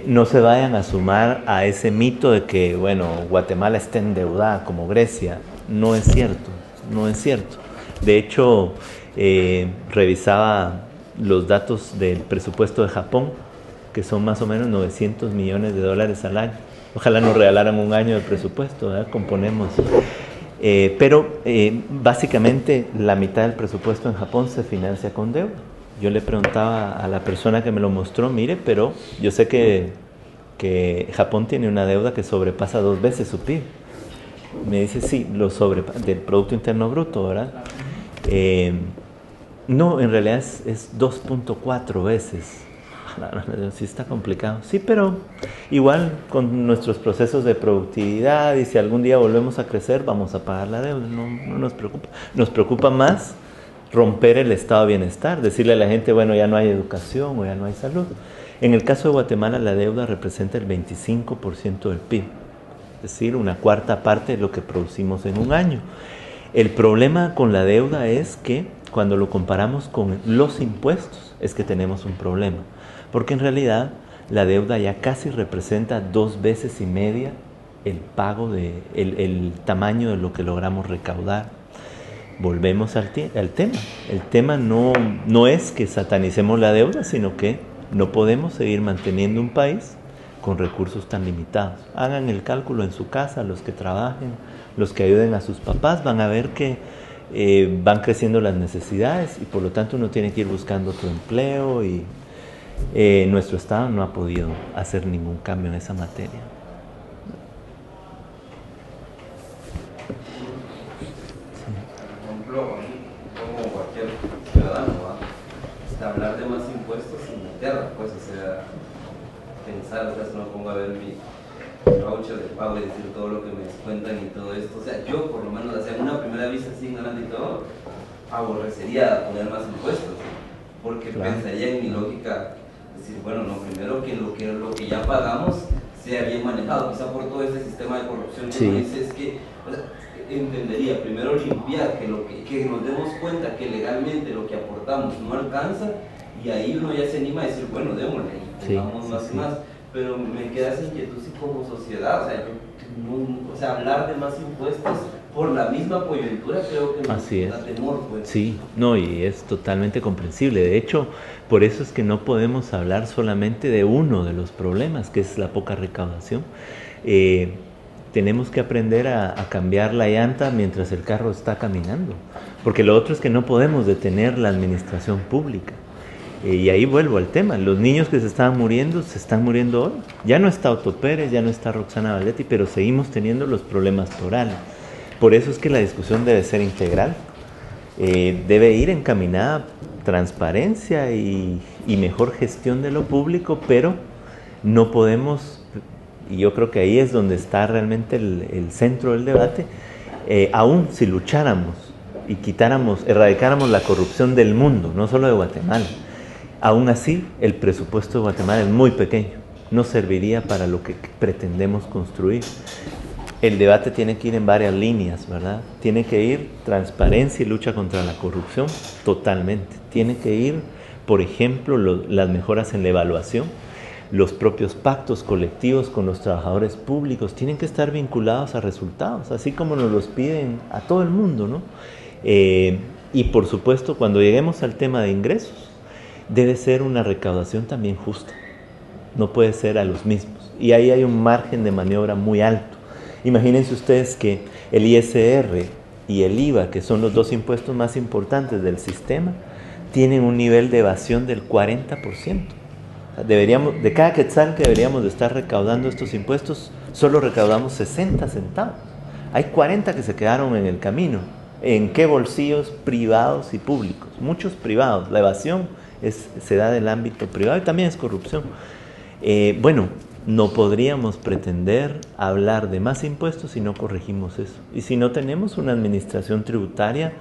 No se vayan a sumar a ese mito de que, bueno, Guatemala está endeudada como Grecia. No es cierto, no es cierto. De hecho, revisaba los datos del presupuesto de Japón, que son más o menos $900 millones al año. Ojalá nos regalaran un año de presupuesto, ¿verdad? Componemos. Pero básicamente la mitad del presupuesto en Japón se financia con deuda. Yo le preguntaba a la persona que me lo mostró, mire, pero yo sé que Japón tiene una deuda que sobrepasa 2 veces su PIB. Me dice, sí, del Producto Interno Bruto, ¿verdad? No, en realidad es 2.4 veces. Sí está complicado. Sí, pero igual con nuestros procesos de productividad y si algún día volvemos a crecer, vamos a pagar la deuda. No nos preocupa. Nos preocupa más romper el estado de bienestar, decirle a la gente, bueno, ya no hay educación o ya no hay salud. En el caso de Guatemala, la deuda representa el 25% del PIB, es decir, una cuarta parte de lo que producimos en un año. El problema con la deuda es que cuando lo comparamos con los impuestos, es que tenemos un problema. Porque en realidad la deuda ya casi representa 2 veces y media el pago el tamaño de lo que logramos recaudar. Volvemos al tema. El tema no es que satanicemos la deuda, sino que no podemos seguir manteniendo un país con recursos tan limitados. Hagan el cálculo en su casa, los que trabajen, los que ayuden a sus papás, van a ver que van creciendo las necesidades y por lo tanto uno tiene que ir buscando otro empleo y nuestro Estado no ha podido hacer ningún cambio en esa materia. Por ejemplo, como cualquier ciudadano, hablar de más impuestos sin meterla, pues, o sea, pensar, o sea, si no pongo a ver mi voucher de pago y decir todo lo que me descuentan y todo esto, o sea, yo por lo menos, o sea, en una primera vista así ignorante y todo, aborrecería poner más impuestos, porque pensaría en mi lógica, decir, bueno, no, primero que lo que ya pagamos sea bien manejado, quizá por todo ese sistema de corrupción que uno dice, es que, o sea, entendería, primero limpiar, que nos demos cuenta que legalmente lo que aportamos no alcanza, y ahí uno ya se anima a decir, bueno, démosle, pongamos más y más, pero me queda esa inquietud sí, como sociedad, o sea, hablar de más impuestos por la misma coyuntura creo que nos da temor, pues. Sí, no, y es totalmente comprensible. De hecho, por eso es que no podemos hablar solamente de uno de los problemas, que es la poca recaudación. Tenemos que aprender a cambiar la llanta mientras el carro está caminando, porque lo otro es que no podemos detener la administración pública. Y ahí vuelvo al tema, los niños que se están muriendo hoy. Ya no está Otto Pérez, ya no está Roxana Valetti, pero seguimos teniendo los problemas torales. Por eso es que la discusión debe ser integral, debe ir encaminada a transparencia y mejor gestión de lo público, pero no podemos, y yo creo que ahí es donde está realmente el centro del debate, aún si lucháramos y erradicáramos la corrupción del mundo, no solo de Guatemala, aún así el presupuesto de Guatemala es muy pequeño, no serviría para lo que pretendemos construir. El debate tiene que ir en varias líneas, ¿verdad? Tiene que ir transparencia y lucha contra la corrupción, totalmente. Tiene que ir, por ejemplo, las mejoras en la evaluación, los propios pactos colectivos con los trabajadores públicos, tienen que estar vinculados a resultados, así como nos los piden a todo el mundo, ¿no? Y por supuesto, cuando lleguemos al tema de ingresos, debe ser una recaudación también justa, no puede ser a los mismos. Y ahí hay un margen de maniobra muy alto. Imagínense ustedes que el ISR y el IVA, que son los dos impuestos más importantes del sistema, tienen un nivel de evasión del 40%. De cada quetzal que deberíamos de estar recaudando estos impuestos, solo recaudamos 60 centavos. Hay 40 que se quedaron en el camino. ¿En qué bolsillos? Privados y públicos. Muchos privados. La evasión se da del ámbito privado y también es corrupción. No podríamos pretender hablar de más impuestos si no corregimos eso. Y si no tenemos una administración tributaria,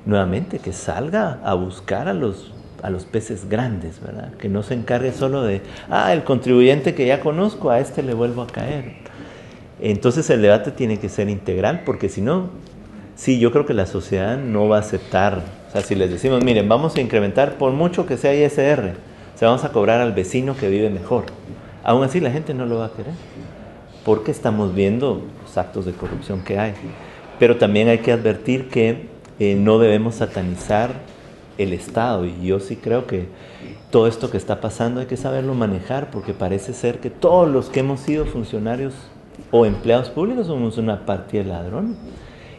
nuevamente, que salga a buscar a los peces grandes, ¿verdad? Que no se encargue solo de, el contribuyente que ya conozco, a este le vuelvo a caer. Entonces el debate tiene que ser integral, porque si no, sí, yo creo que la sociedad no va a aceptar. O sea, si les decimos, miren, vamos a incrementar por mucho que sea ISR, se vamos a cobrar al vecino que vive mejor. Aún así la gente no lo va a querer, porque estamos viendo los actos de corrupción que hay. Pero también hay que advertir que no debemos satanizar el Estado, y yo sí creo que todo esto que está pasando hay que saberlo manejar, porque parece ser que todos los que hemos sido funcionarios o empleados públicos somos una partida de ladrones,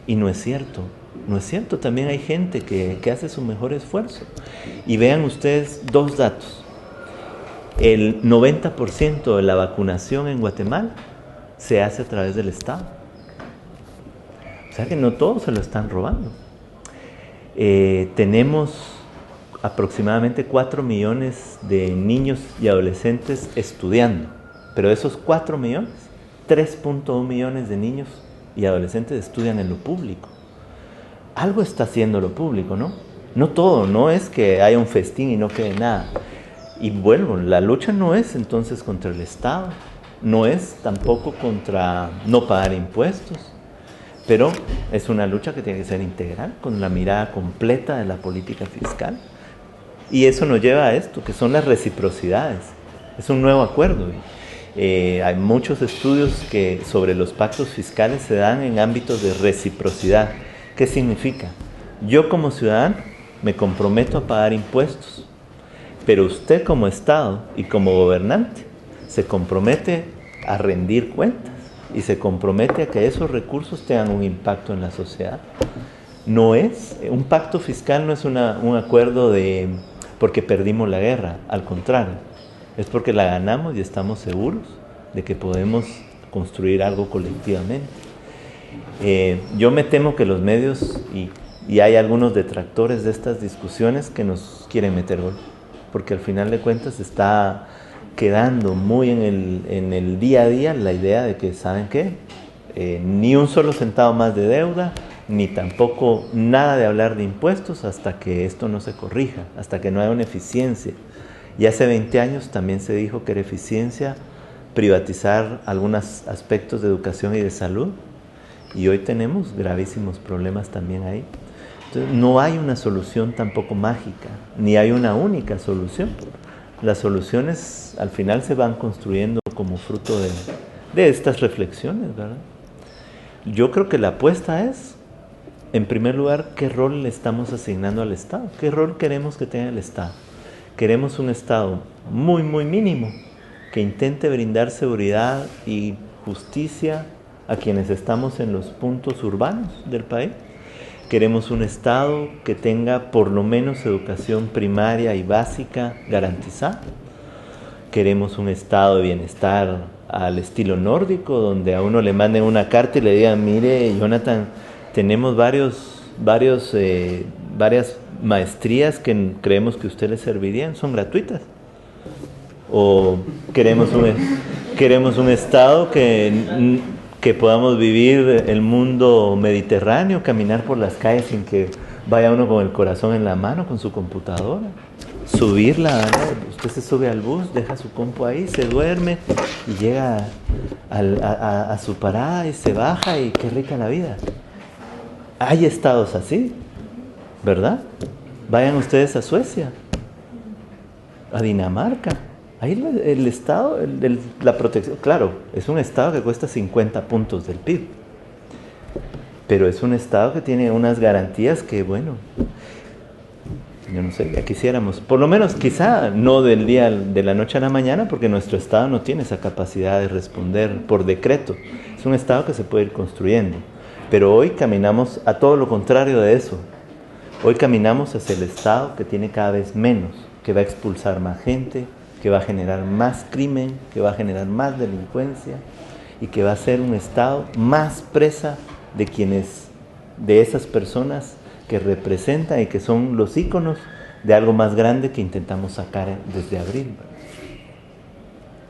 y no es cierto. No es cierto, también hay gente que hace su mejor esfuerzo. Y vean ustedes dos datos. El 90% de la vacunación en Guatemala se hace a través del Estado. O sea que no todos se lo están robando. Tenemos aproximadamente 4 millones de niños y adolescentes estudiando. Pero de esos 4 millones, 3.1 millones de niños y adolescentes estudian en lo público. Algo está haciendo lo público, ¿no? No todo, no es que haya un festín y no quede nada. Y bueno, la lucha no es entonces contra el Estado, no es tampoco contra no pagar impuestos, pero es una lucha que tiene que ser integral, con la mirada completa de la política fiscal. Y eso nos lleva a esto, que son las reciprocidades. Es un nuevo acuerdo. Hay muchos estudios que sobre los pactos fiscales se dan en ámbitos de reciprocidad. ¿Qué significa? Yo como ciudadano me comprometo a pagar impuestos, pero usted como Estado y como gobernante se compromete a rendir cuentas y se compromete a que esos recursos tengan un impacto en la sociedad. Un pacto fiscal no es un acuerdo porque perdimos la guerra, al contrario, es porque la ganamos y estamos seguros de que podemos construir algo colectivamente. Yo me temo que los medios, y hay algunos detractores de estas discusiones que nos quieren meter gol, porque al final de cuentas está quedando muy en el día a día la idea de que, ¿saben qué? Ni un solo centavo más de deuda, ni tampoco nada de hablar de impuestos hasta que esto no se corrija, hasta que no haya una eficiencia. Y hace 20 años también se dijo que era eficiencia privatizar algunos aspectos de educación y de salud, y hoy tenemos gravísimos problemas también ahí. Entonces, no hay una solución tampoco mágica, ni hay una única solución. Las soluciones al final se van construyendo como fruto de estas reflexiones, ¿verdad? Yo creo que la apuesta es, en primer lugar, ¿qué rol le estamos asignando al Estado? ¿Qué rol queremos que tenga el Estado? Queremos un Estado muy, muy mínimo, que intente brindar seguridad y justicia a quienes estamos en los puntos urbanos del país. Queremos un Estado que tenga por lo menos educación primaria y básica garantizada. Queremos un estado de bienestar al estilo nórdico, donde a uno le manden una carta y le digan, mire, Jonathan, tenemos varias maestrías que creemos que a usted le servirían, son gratuitas. O queremos un estado que que podamos vivir el mundo mediterráneo, caminar por las calles sin que vaya uno con el corazón en la mano, con su computadora. Subirla, ¿no? Usted se sube al bus, deja su compu ahí, se duerme y llega a su parada y se baja y qué rica la vida. Hay estados así, ¿verdad? Vayan ustedes a Suecia, a Dinamarca. Ahí el estado, la protección, claro, es un estado que cuesta 50 puntos del PIB, pero es un estado que tiene unas garantías que, bueno, yo no sé, ya quisiéramos, por lo menos quizá no del día de la noche a la mañana, porque nuestro estado no tiene esa capacidad de responder por decreto. Es un estado que se puede ir construyendo, pero hoy caminamos a todo lo contrario de eso. Hoy caminamos hacia el estado que tiene cada vez menos, que va a expulsar más gente, que va a generar más crimen, que va a generar más delincuencia y que va a ser un estado más presa de esas personas que representan y que son los íconos de algo más grande que intentamos sacar desde abril.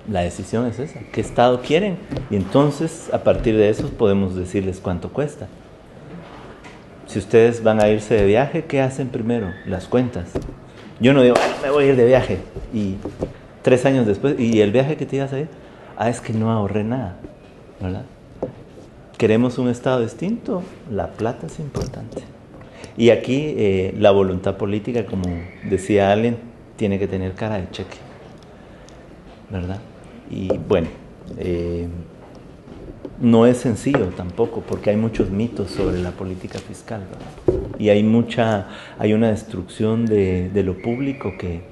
La decisión es esa, ¿qué estado quieren? Y entonces a partir de eso podemos decirles cuánto cuesta. Si ustedes van a irse de viaje, ¿qué hacen primero? Las cuentas. Yo no digo, me voy a ir de viaje y 3 años después, ¿y el viaje que te ibas a ir? Es que no ahorré nada, ¿verdad? ¿Queremos un estado distinto? La plata es importante. Y aquí la voluntad política, como decía alguien, tiene que tener cara de cheque, ¿verdad? Y bueno, no es sencillo tampoco, porque hay muchos mitos sobre la política fiscal, ¿verdad? Y hay una destrucción de lo público que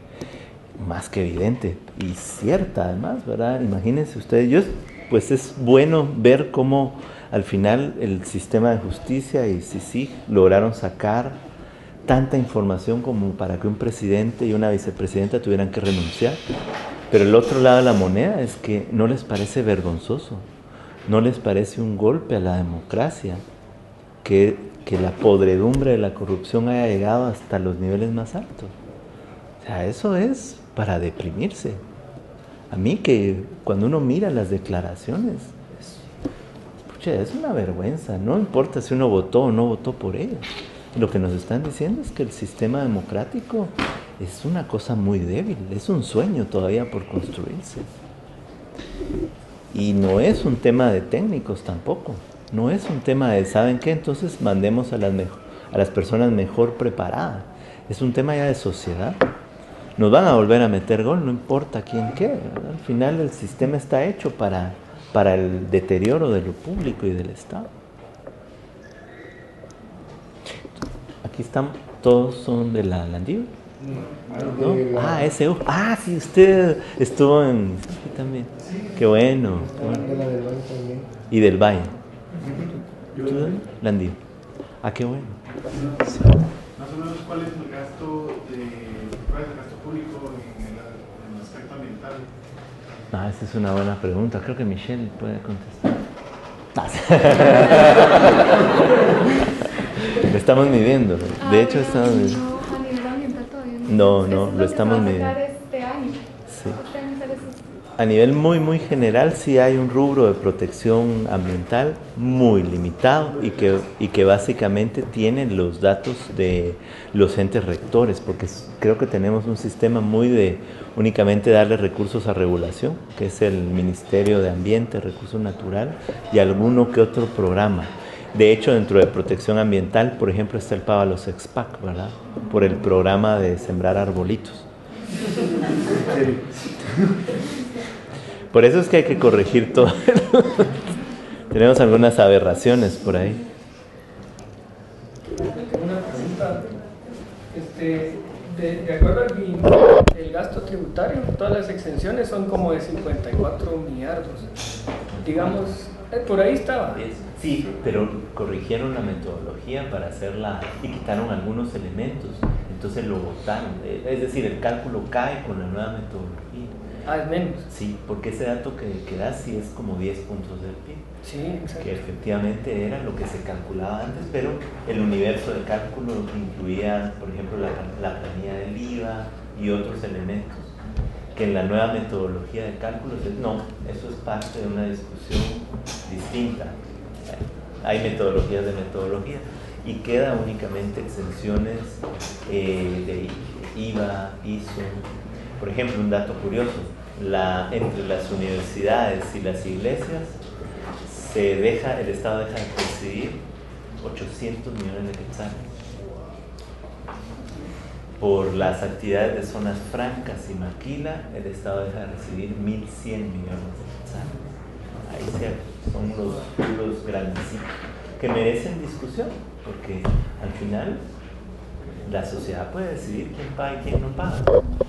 más que evidente y cierta además, ¿verdad? Imagínense ustedes, pues es bueno ver cómo al final el sistema de justicia y CICIG lograron sacar tanta información como para que un presidente y una vicepresidenta tuvieran que renunciar. Pero el otro lado de la moneda es que no les parece vergonzoso, no les parece un golpe a la democracia que la podredumbre de la corrupción haya llegado hasta los niveles más altos. O sea, eso es para deprimirse. A mí que cuando uno mira las declaraciones, es una vergüenza, no importa si uno votó o no votó por ellos. Lo que nos están diciendo es que el sistema democrático es una cosa muy débil, es un sueño todavía por construirse. Y no es un tema de técnicos tampoco, no es un tema de, ¿saben qué? Entonces mandemos a las personas mejor preparadas. Es un tema ya de sociedad. Nos van a volver a meter gol, no importa quién qué, ¿verdad? Al final el sistema está hecho para el deterioro de lo público y del Estado. Aquí están, todos son de la Landívar. ¿No? SU. Sí, usted estuvo en también. Qué bueno. Y del Valle. ¿Tú de dónde? Landívar. Qué bueno. Sí. Más o menos, ¿cuál es el gasto público en el aspecto ambiental? Esa es una buena pregunta. Creo que Michelle puede contestar. Lo estamos midiendo. De hecho, estamos midiendo. No, a nivel ambiental todavía no. No, lo estamos midiendo. Este año. Sí. A nivel muy, muy general, sí hay un rubro de protección ambiental muy limitado y que básicamente tiene los datos de los entes rectores, porque creo que tenemos un sistema muy de únicamente darle recursos a regulación, que es el Ministerio de Ambiente, Recursos Naturales y alguno que otro programa. De hecho, dentro de protección ambiental, por ejemplo, está el pago a los expac, ¿verdad? Por el programa de sembrar arbolitos. Por eso es que hay que corregir todo. Tenemos algunas aberraciones por ahí. Tengo una pregunta. De acuerdo al gasto tributario, todas las exenciones son como de 54 millardos. Digamos, por ahí estaba. Sí, pero corrigieron la metodología para hacerla y quitaron algunos elementos. Entonces lo botaron. Es decir, el cálculo cae con la nueva metodología. Es menos. Sí, porque ese dato que da sí es como 10 puntos del PIB. Sí, exacto. Que efectivamente era lo que se calculaba antes, pero el universo de cálculo incluía, por ejemplo, la planilla del IVA y otros elementos que en la nueva metodología de cálculos no, eso es parte de una discusión distinta. Hay metodologías de metodología y queda únicamente exenciones de IVA, ISO. Por ejemplo, un dato curioso, entre las universidades y las iglesias el Estado deja de percibir 800 millones de quetzales. Por las actividades de zonas francas y maquila, el Estado deja de recibir 1.100 millones de quetzales. Ahí son los grandecitos que merecen discusión, porque al final la sociedad puede decidir quién paga y quién no paga.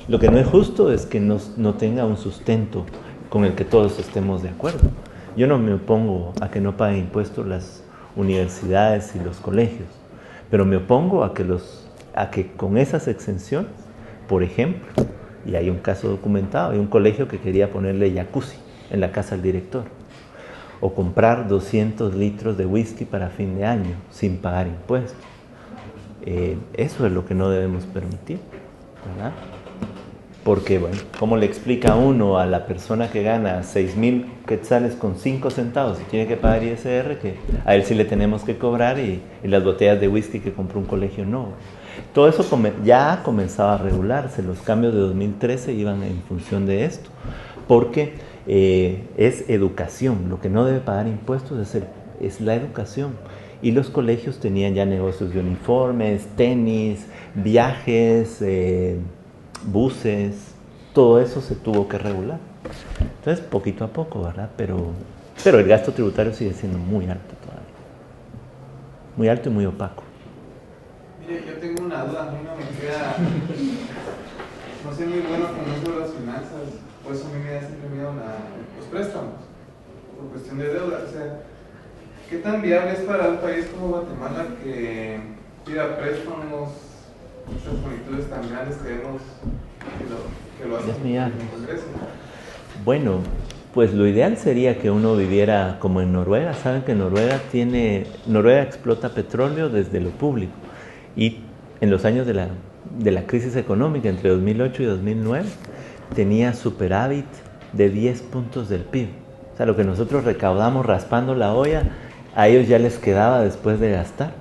Lo que no es justo es que no tenga un sustento con el que todos estemos de acuerdo. Yo no me opongo a que no paguen impuestos las universidades y los colegios, pero me opongo a que con esas exenciones, por ejemplo, y hay un caso documentado, hay un colegio que quería ponerle jacuzzi en la casa del director, o comprar 200 litros de whisky para fin de año sin pagar impuestos. Eso es lo que no debemos permitir, ¿verdad? Porque, bueno, ¿cómo le explica uno a la persona que gana 6,000 quetzales con 5 centavos y tiene que pagar ISR que a él sí le tenemos que cobrar y las botellas de whisky que compró un colegio no? Todo eso ya comenzaba a regularse, los cambios de 2013 iban en función de esto, porque es educación, lo que no debe pagar impuestos es la educación. Y los colegios tenían ya negocios de uniformes, tenis, viajes, buses, todo eso se tuvo que regular. Entonces, poquito a poco, ¿verdad? Pero el gasto tributario sigue siendo muy alto todavía. Muy alto y muy opaco. Mire, yo tengo una duda, a mí no me queda... No soy muy bueno con eso de las finanzas, por eso a mí me da siempre miedo los préstamos, por cuestión de deuda. O sea, ¿qué tan viable es para un país como Guatemala que pida préstamos, muchas magnitudes tan grandes que vemos que lo hacen en el Congreso? Bueno, pues lo ideal sería que uno viviera como en Noruega. Saben que Noruega explota petróleo desde lo público y en los años de la crisis económica entre 2008 y 2009 tenía superávit de 10 puntos del PIB. O sea, lo que nosotros recaudamos raspando la olla, a ellos ya les quedaba después de gastar.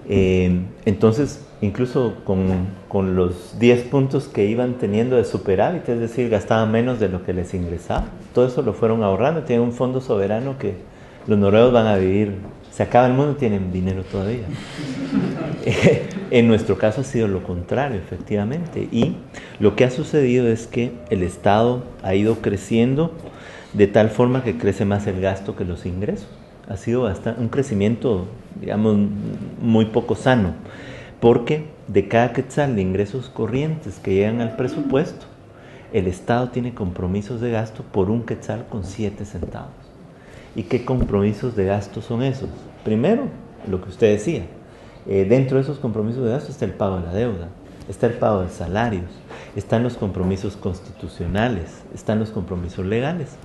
Entonces, incluso con los 10 puntos que iban teniendo de superávit, es decir, gastaban menos de lo que les ingresaba, todo eso lo fueron ahorrando. Tienen un fondo soberano que los noruegos van a vivir, se acaba el mundo y tienen dinero todavía. En nuestro caso ha sido lo contrario, efectivamente, y lo que ha sucedido es que el Estado ha ido creciendo de tal forma que crece más el gasto que los ingresos. Ha sido un crecimiento, digamos, muy poco sano, porque de cada quetzal de ingresos corrientes que llegan al presupuesto, el Estado tiene compromisos de gasto por un quetzal con 7 centavos. ¿Y qué compromisos de gasto son esos? Primero, lo que usted decía, dentro de esos compromisos de gasto está el pago de la deuda, está el pago de salarios, están los compromisos constitucionales, están los compromisos legales.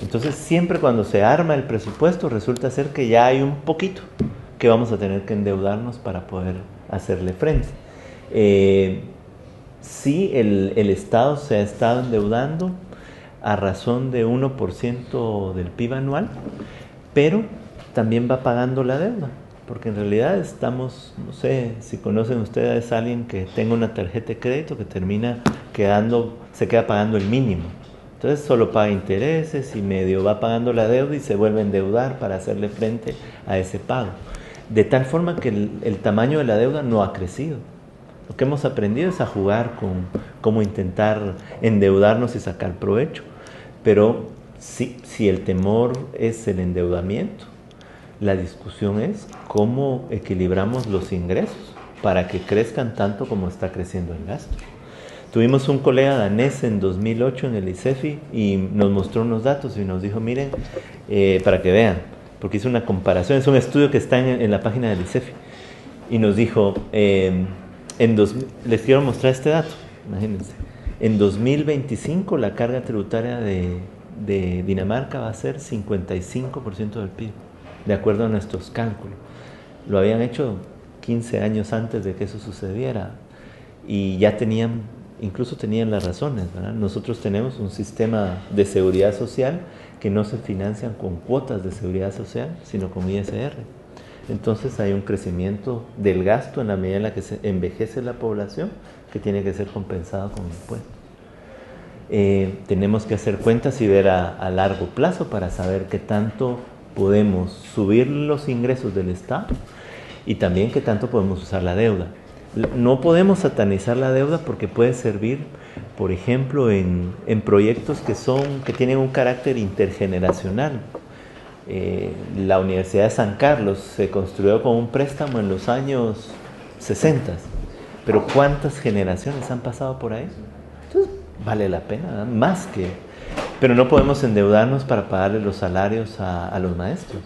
Entonces, siempre cuando se arma el presupuesto, resulta ser que ya hay un poquito que vamos a tener que endeudarnos para poder hacerle frente. Sí, el Estado se ha estado endeudando a razón de 1% del PIB anual, pero también va pagando la deuda, porque en realidad estamos, no sé si conocen ustedes a alguien que tenga una tarjeta de crédito que se queda pagando el mínimo. Entonces solo paga intereses y medio va pagando la deuda y se vuelve a endeudar para hacerle frente a ese pago. De tal forma que el tamaño de la deuda no ha crecido. Lo que hemos aprendido es a jugar con cómo intentar endeudarnos y sacar provecho. Pero si el temor es el endeudamiento, la discusión es cómo equilibramos los ingresos para que crezcan tanto como está creciendo el gasto. Tuvimos un colega danés en 2008 en el ICEFI y nos mostró unos datos y nos dijo, miren, para que vean, porque hizo una comparación, es un estudio que está en la página del ICEFI, y nos dijo, les quiero mostrar este dato, imagínense, en 2025 la carga tributaria de Dinamarca va a ser 55% del PIB, de acuerdo a nuestros cálculos. Lo habían hecho 15 años antes de que eso sucediera y ya tenían incluso tenían las razones, ¿verdad? Nosotros tenemos un sistema de seguridad social que no se financian con cuotas de seguridad social, sino con ISR. Entonces hay un crecimiento del gasto en la medida en la que se envejece la población, que tiene que ser compensado con impuestos. Tenemos que hacer cuentas y ver a largo plazo para saber qué tanto podemos subir los ingresos del Estado y también qué tanto podemos usar la deuda. No podemos satanizar la deuda porque puede servir, por ejemplo, en proyectos que tienen un carácter intergeneracional. La Universidad de San Carlos se construyó con un préstamo en los años 60, pero ¿cuántas generaciones han pasado por ahí? Entonces vale la pena, ¿verdad? Más que... Pero no podemos endeudarnos para pagarle los salarios a los maestros,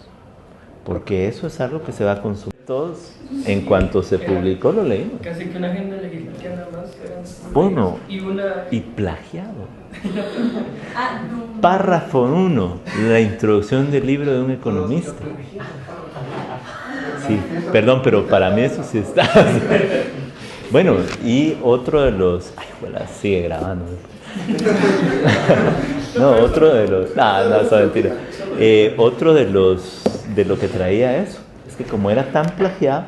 porque eso es algo que se va a consumir. Todos, en cuanto se publicó, lo leímos. Casi que una agenda legislativa nada más. Bueno, y plagiado. Párrafo 1, la introducción del libro de un economista. Sí, perdón, pero para mí eso sí está. Bueno, y otro de los... Ay, bueno, sigue grabando. No, otro de los... No, eso es mentira. Otro de lo que traía eso, es que como era tan plagiado,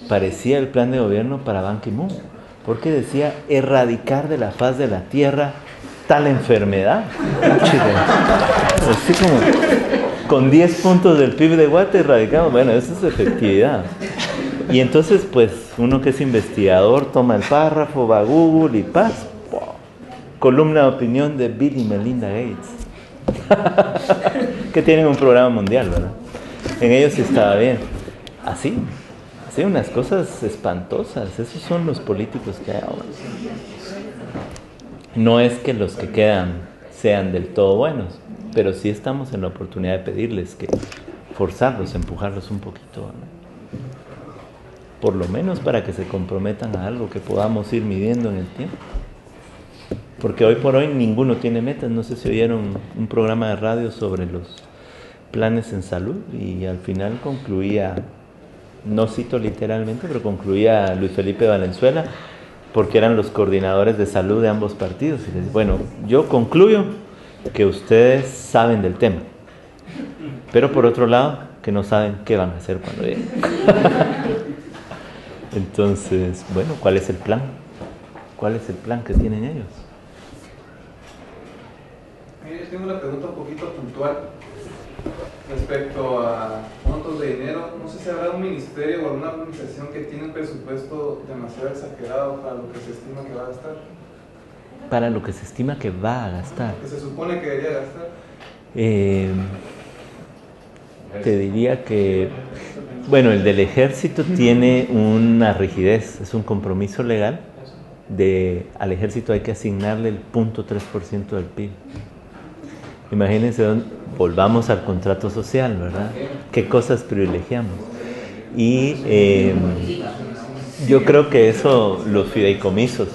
parecía el plan de gobierno para Ban Ki-moon, porque decía erradicar de la faz de la tierra tal enfermedad. Así como con 10 puntos del PIB de Guate erradicamos. Bueno, eso es efectividad. Y entonces, pues, uno que es investigador toma el párrafo, va a Google y paz. Columna de opinión de Bill y Melinda Gates, que tienen un programa mundial, ¿verdad? En ellos sí estaba bien. Así unas cosas espantosas. Esos son los políticos que hay ahora. No es que los que quedan sean del todo buenos, pero sí estamos en la oportunidad de pedirles que forzarlos, empujarlos un poquito, ¿no? Por lo menos para que se comprometan a algo que podamos ir midiendo en el tiempo. Porque hoy por hoy ninguno tiene metas. No sé si oyeron un programa de radio sobre los planes en salud y al final concluía, no cito literalmente, pero concluía Luis Felipe Valenzuela, porque eran los coordinadores de salud de ambos partidos. Y les dice, bueno, yo concluyo que ustedes saben del tema, pero por otro lado, que no saben qué van a hacer cuando lleguen. Entonces, bueno, ¿cuál es el plan? ¿Cuál es el plan que tienen ellos? Yo tengo una pregunta un poquito puntual respecto a montos de dinero. No sé si habrá un ministerio o alguna organización que tiene un presupuesto demasiado exagerado para lo que se estima que va a gastar. Para lo que se estima que va a gastar. Que se supone que debería gastar. Te diría que, bueno, el del ejército tiene una rigidez, es un compromiso legal. Al ejército hay que asignarle el 0.3% del PIB. Imagínense, volvamos al contrato social, ¿verdad? ¿Qué cosas privilegiamos? Y yo creo que eso, los fideicomisos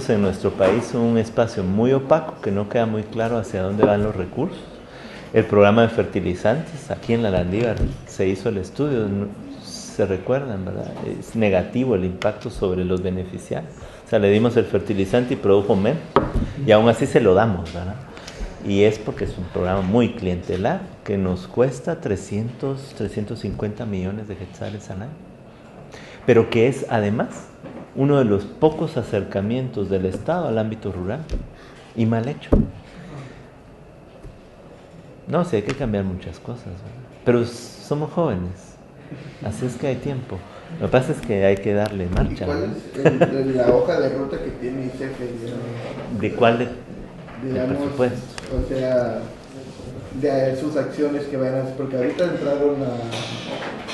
en nuestro país son un espacio muy opaco, que no queda muy claro hacia dónde van los recursos. El programa de fertilizantes, aquí en la Landívar se hizo el estudio, se recuerdan, ¿verdad? Es negativo el impacto sobre los beneficiarios. O sea, le dimos el fertilizante y produjo menos, y aún así se lo damos, ¿verdad? Y es porque es un programa muy clientelar que nos cuesta 350 millones de quetzales al año, pero que es además uno de los pocos acercamientos del Estado al ámbito rural, y mal hecho. No, sí, hay que cambiar muchas cosas, ¿verdad? Pero somos jóvenes, así es que hay tiempo. Lo que pasa es que hay que darle marcha. ¿Y cuál es la hoja de ruta que tiene ICF? ¿De cuál? Digamos, el presupuesto. O sea, de sus acciones que vayan a hacer, porque ahorita entraron a...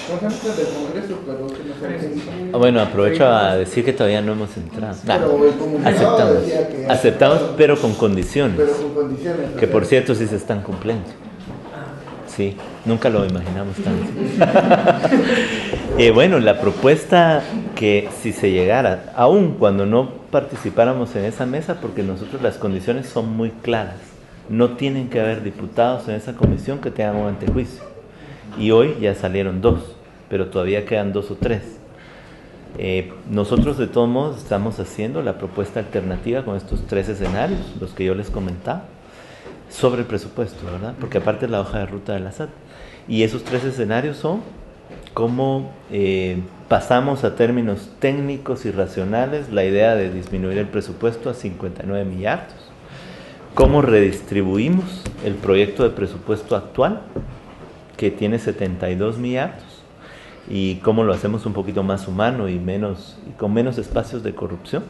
¿Cómo se llama? Del Congreso, pero que no sé. Bueno, aprovecho a decir que todavía no hemos entrado. Aceptamos, aceptamos, pero con condiciones. Pero con condiciones. Que por cierto sí se están cumpliendo. Sí, nunca lo imaginamos tanto. Bueno, la propuesta que si se llegara, aun cuando no participáramos en esa mesa, porque nosotros las condiciones son muy claras, no tienen que haber diputados en esa comisión que tengan un antejuicio. Y hoy ya salieron 2, pero todavía quedan 2 o 3. Nosotros de todos modos estamos haciendo la propuesta alternativa con estos 3 escenarios, los que yo les comentaba, sobre el presupuesto, ¿verdad? Porque aparte es la hoja de ruta de la SAT. Y esos 3 escenarios son cómo pasamos a términos técnicos y racionales la idea de disminuir el presupuesto a 59 millardos, cómo redistribuimos el proyecto de presupuesto actual, que tiene 72 millardos, y cómo lo hacemos un poquito más humano y con menos espacios de corrupción.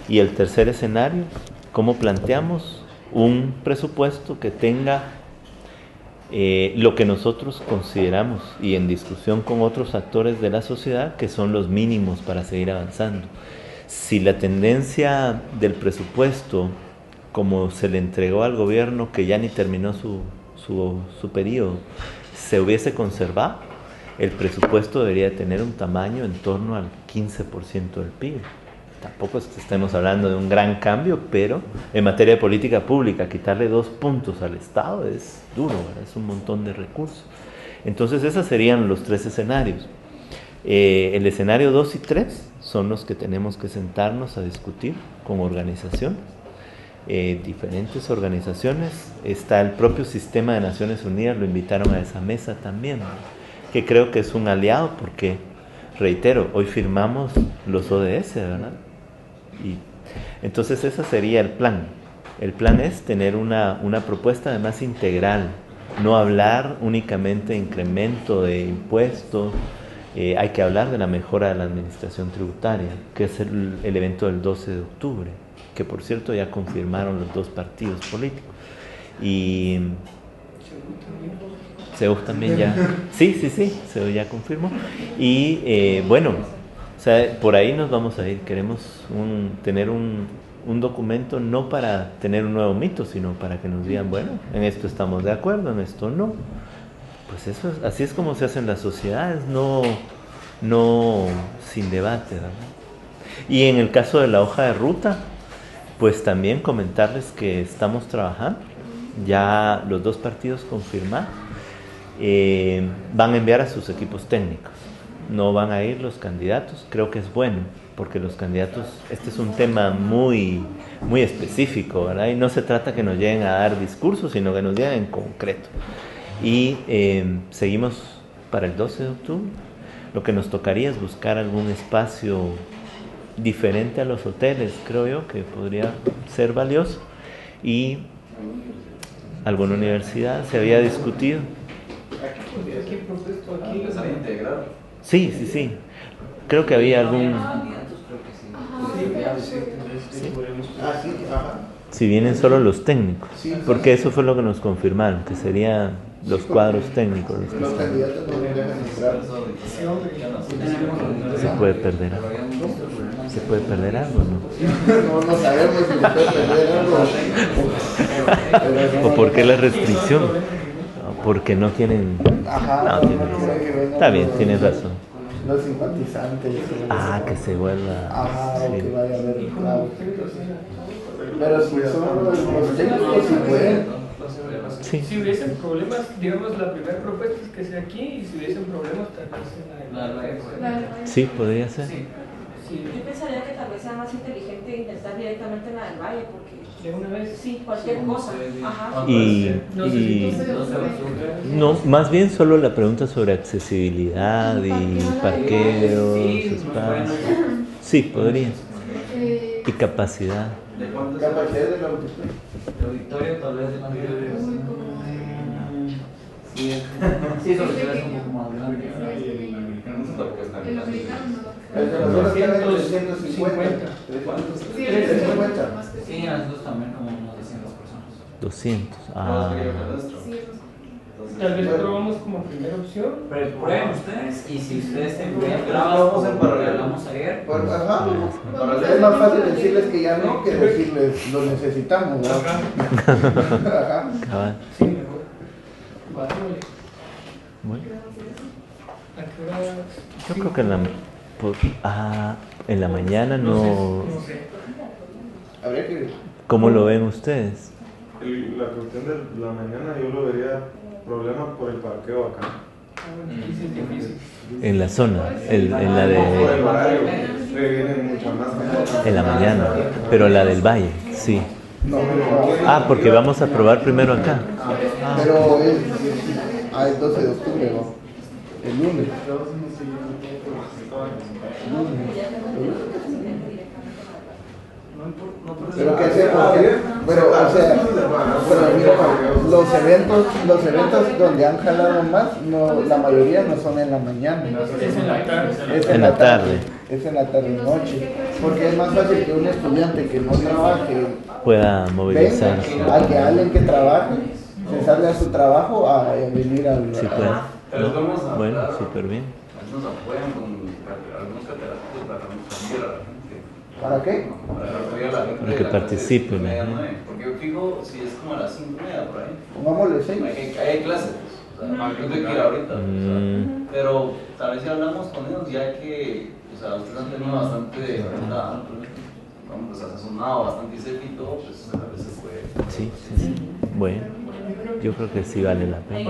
Y el tercer escenario, cómo planteamos un presupuesto que tenga lo que nosotros consideramos, y en discusión con otros actores de la sociedad, que son los mínimos para seguir avanzando. Si la tendencia del presupuesto, como se le entregó al gobierno que ya ni terminó su periodo, se hubiese conservado, el presupuesto debería tener un tamaño en torno al 15% del PIB. Tampoco es que estemos hablando de un gran cambio, pero en materia de política pública, quitarle 2 puntos al Estado es duro, ¿verdad? Es un montón de recursos. Entonces esos serían los 3 escenarios. El escenario 2 y 3 son los que tenemos que sentarnos a discutir con organizaciones, diferentes organizaciones. Está el propio sistema de Naciones Unidas, lo invitaron a esa mesa también, ¿verdad? Que creo que es un aliado porque, reitero, hoy firmamos los ODS, ¿verdad? Y entonces ese sería el plan. El plan es tener una propuesta además integral, no hablar únicamente de incremento de impuestos. Hay que hablar de la mejora de la administración tributaria, que es el evento del 12 de octubre, que por cierto ya confirmaron los 2 partidos políticos. Y CEU también ya. Sí, CEU ya confirmó. Y bueno, o sea, por ahí nos vamos a ir. Queremos tener un documento no para tener un nuevo mito, sino para que nos digan, bueno, en esto estamos de acuerdo, en esto no. Pues eso así es como se hacen las sociedades, no sin debate, ¿verdad? Y en el caso de la hoja de ruta, pues también comentarles que estamos trabajando. Ya los 2 partidos confirmaron. Van a enviar a sus equipos técnicos, no van a ir los candidatos. Creo que es bueno, porque los candidatos, este es un tema muy, muy específico, ¿verdad? Y no se trata que nos lleguen a dar discursos, sino que nos lleguen en concreto. Y seguimos para el 12 de octubre. Lo que nos tocaría es buscar algún espacio diferente a los hoteles, creo yo, que podría ser valioso. Y alguna universidad se había discutido. Empezar a integrar. Sí. Creo que había algún... Si vienen solo los técnicos, porque eso fue lo que nos confirmaron, que serían los cuadros técnicos los que Los candidatos no deberían entrar. se puede perder algo, ¿no? No sabemos si se puede perder algo. ¿O por qué la restricción? No, porque no tienen... No, tienen razón. Está bien, tienes razón. Los simpatizantes. Que se vuelva... O que vaya a haber fraude. Pero si son los técnicos, sí pueden. Sí. Si hubiesen problemas, digamos, la primera propuesta es que sea aquí, y si hubiesen problemas, tal vez en la Sí, podría ser. Sí. Yo pensaría que tal vez sea más inteligente intentar directamente en la del Valle, porque de una vez. sí, cualquier cosa. Ajá. No, más bien solo la pregunta sobre accesibilidad y parqueos, espacios. Sí, podría. Y capacidad. Capacidad del auditorio. El auditorio tal vez de Sí, eso es un poco más grande. El americano. El de los otros tiene 350. 350. Sí, nosotros también como unos 200 personas. 200. Tal vez probamos como primera opción. Pero prueben ustedes, y si ustedes tienen Vamos grabados en como paralelo. hablamos ayer, Pues, es más fácil decirles que ya no que decirles lo necesitamos, ¿no? Ajá. Cabal. Sí, mejor. Vale. Bueno, ¿A qué hora? yo creo que en la mañana no... No sé. Habría que... ¿Cómo lo ven ustedes? La cuestión de la mañana yo lo vería problema por el parqueo acá. En la zona, en la de... En la mañana, pero la del Valle, sí. Ah, porque vamos a probar primero acá. Pero es el 12 de octubre, ¿no? El lunes. Pero qué hacemos, pero o sea, pero mira, los eventos donde han jalado más, no, la mayoría no son en la mañana. Es en la tarde. Es en la tarde. Es en la tarde noche, porque es más fácil que un estudiante que no trabaje pueda movilizarse. A que alguien que trabaje se salga a su trabajo a venir al. Sí, puede. ¿No? Bueno, súper bien. Nos apoyan con algunos catedráticos para cambiar a la gente. ¿Para qué? Para que participen. Porque yo fijo, si es como a las 5:30 por ahí. Pongámosle 6. Hay clases, o sea, yo tengo que ir ahorita. Pero tal vez si hablamos con ellos, ya que ustedes han tenido bastante, vamos, asesonado, bastante y todo, pues a veces se puede. Sí. Bueno, yo creo que sí vale la pena.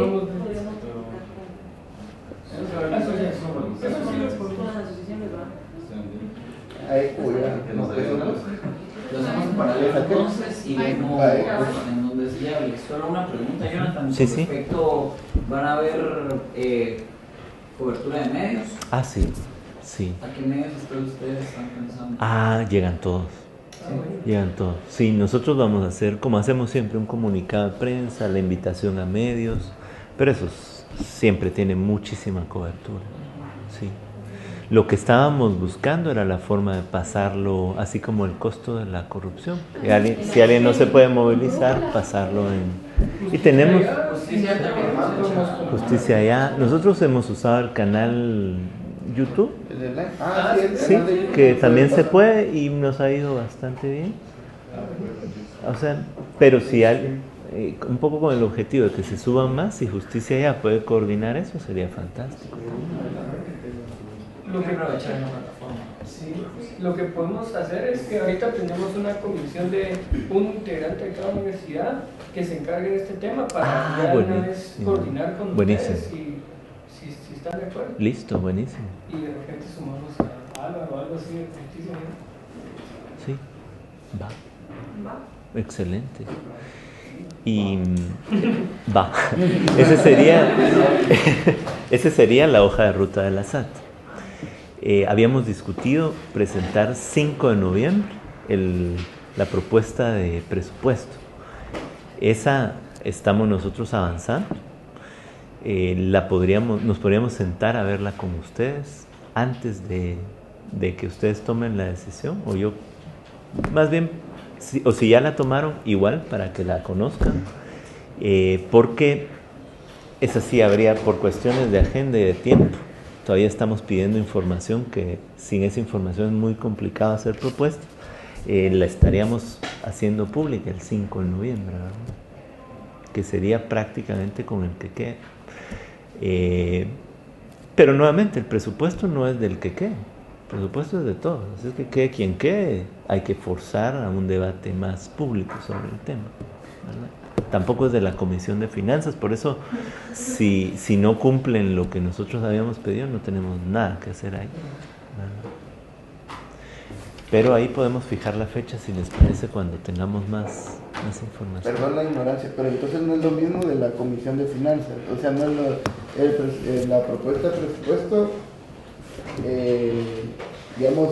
Ahí, Lo hacemos paralelo entonces y vemos en dónde es viable. Solo una pregunta, Jonathan. Sí. Respecto, ¿van a haber cobertura de medios? Ah, sí. ¿A qué medios ustedes están pensando? Llegan todos. Llegan todos. Sí, nosotros vamos a hacer, como hacemos siempre, un comunicado de prensa, la invitación a medios, pero eso siempre tiene muchísima cobertura. Sí. Lo que estábamos buscando era la forma de pasarlo, así como el costo de la corrupción. Si alguien no se puede movilizar, pasarlo en... Y tenemos Justicia Allá. Nosotros hemos usado el canal YouTube. Sí, que también se puede y nos ha ido bastante bien. O sea, pero si alguien, un poco con el objetivo de que se suban más, y Justicia Allá puede coordinar eso, sería fantástico. Lo que podemos hacer es que ahorita tenemos una comisión de un integrante de cada universidad que se encargue de este tema para ya una vez coordinar con ustedes si están de acuerdo. Listo, buenísimo. Y de repente sumamos a Álvaro o algo así de justicia. Sí, va. Excelente. Y va. Ese sería la hoja de ruta de la SAT. Habíamos discutido presentar 5 de noviembre la propuesta de presupuesto. Esa estamos nosotros avanzando. Nos podríamos sentar a verla con ustedes antes de que ustedes tomen la decisión, o yo, más bien, si ya la tomaron, igual para que la conozcan, porque esa sí habría, por cuestiones de agenda y de tiempo, todavía estamos pidiendo información que sin esa información es muy complicado hacer propuestas. La estaríamos haciendo pública el 5 de noviembre, ¿verdad? Que sería prácticamente con el que quede. Pero nuevamente, el presupuesto no es del que quede, el presupuesto es de todos. Así que quede quien quede, hay que forzar a un debate más público sobre el tema, ¿verdad? Tampoco es de la Comisión de Finanzas, por eso si no cumplen lo que nosotros habíamos pedido, no tenemos nada que hacer ahí, ¿verdad? Pero ahí podemos fijar la fecha, si les parece, cuando tengamos más información. Perdón la ignorancia, pero entonces no es lo mismo de la Comisión de Finanzas. O sea, no es la propuesta de presupuesto, digamos,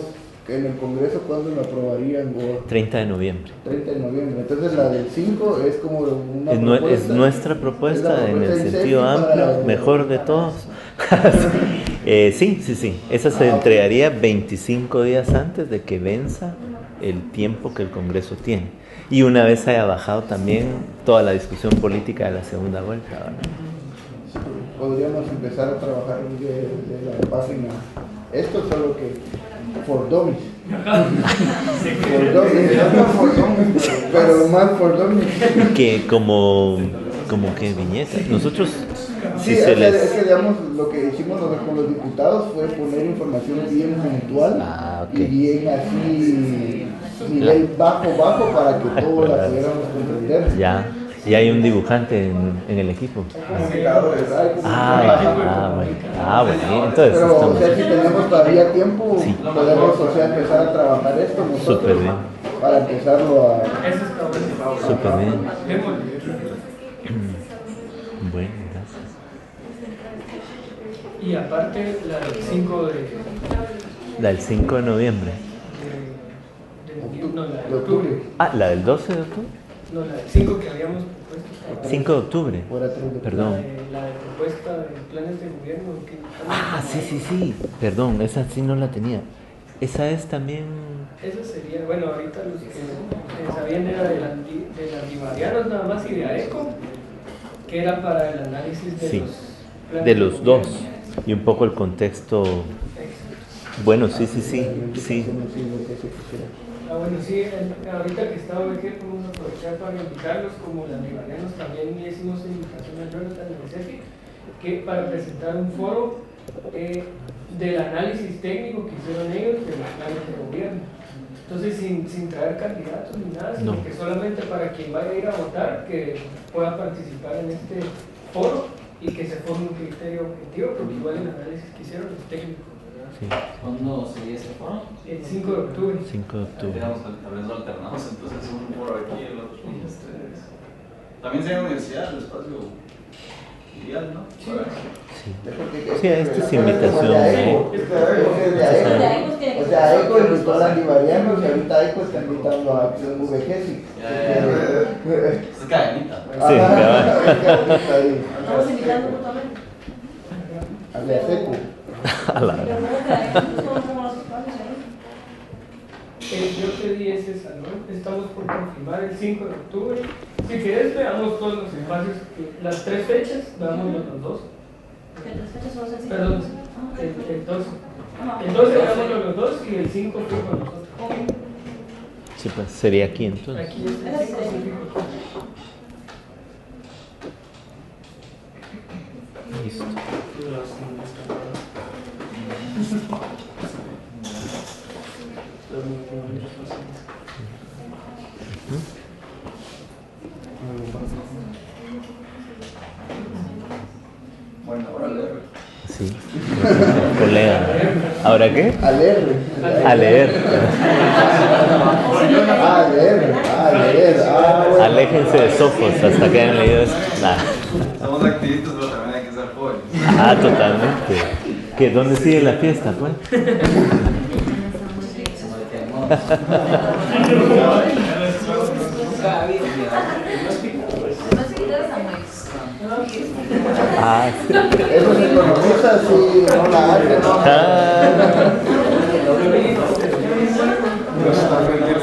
en el Congreso, ¿cuándo lo aprobarían? 30 de noviembre. 30 de noviembre. Entonces la del 5 es como una propuesta. Es nuestra propuesta en el sentido amplio, mejor de todos. Sí. Esa se entregaría 25 días antes de que venza el tiempo que el Congreso tiene. Y una vez haya bajado también toda la discusión política de la segunda vuelta, ¿verdad? Podríamos empezar a trabajar de la página. Esto solo que for dummies. Pero más for dummies. Que como que viñetas. Nosotros sí, es que digamos lo que hicimos con los diputados fue poner información bien puntual y bien así nivel bajo para que todos la pudiéramos comprender. Ya. Y hay un dibujante en el equipo. Bueno. Entonces pero, estamos... o sea, si tenemos todavía tiempo, Sí. podemos, o sea, empezar a trabajar esto nosotros. Súper bien. Para empezarlo a... Eso está bueno. Súper bien. Démosle. Bueno, gracias. Y aparte, la del 5 La del 5 de noviembre. no, la de octubre. Ah, la del 12 de octubre. No, la del 5 que habíamos propuesto. 5 de octubre. Perdón. La de propuesta de planes de gobierno. Ah, sí. Perdón, esa sí no la tenía. Esa es también... Esa sería, bueno, ahorita los que sabían era del Antivarianos nada más y de AECO, que era para el análisis de Sí, los planes de los gobierno. dos. Y un poco el contexto... Bueno, sí. Bueno, sí, ahorita que estaba aquí, podemos aprovechar para invitarlos, como los Antivarianos también le hicimos invitación a Jonathan y a Cefi, que para presentar un foro del análisis técnico que hicieron ellos de los planes de gobierno. Entonces, sin traer candidatos ni nada, sino que solamente para quien vaya a ir a votar, que pueda participar en este foro y que se forme un criterio objetivo, porque igual el análisis que hicieron es técnico. Sí. ¿Cuándo sería ese foro? El 5 de octubre. 5 de octubre. Digamos, tal vez lo alternamos, entonces un foro aquí y el otro con ustedes. También sea universidad, el espacio ideal, ¿no? Sí, esta es invitación. O sea, AECO invitó al Antivarianos y ahorita AECO está invitando a Acción VGESI. Es cadenita. Sí, Estamos invitando mutuamente. Al de ASECO. A la... Yo te di ese salón, estamos por confirmar el 5 de octubre. Si quieres, veamos todos los espacios, las 3 fechas, veámoslos los dos. ¿Qué 3 fechas son sencillas? Perdón, el 12. El 12 veámoslo los dos y el 5 fue con nosotros. Sí, pues sería aquí entonces. Aquí es el 5 Listo. Bueno, ahora leer. Sí, colega. ¿Ahora qué? A leer. A leer. Bueno. Aléjense de sofos hasta que hayan leído esto. Nah. Somos activistas, pero también hay que ser jóvenes. Ah, totalmente. ¿Qué? ¿Dónde sigue la fiesta, pues? Ah, sí. Eso se economiza si no la hacen. Ah. Nos está perdiendo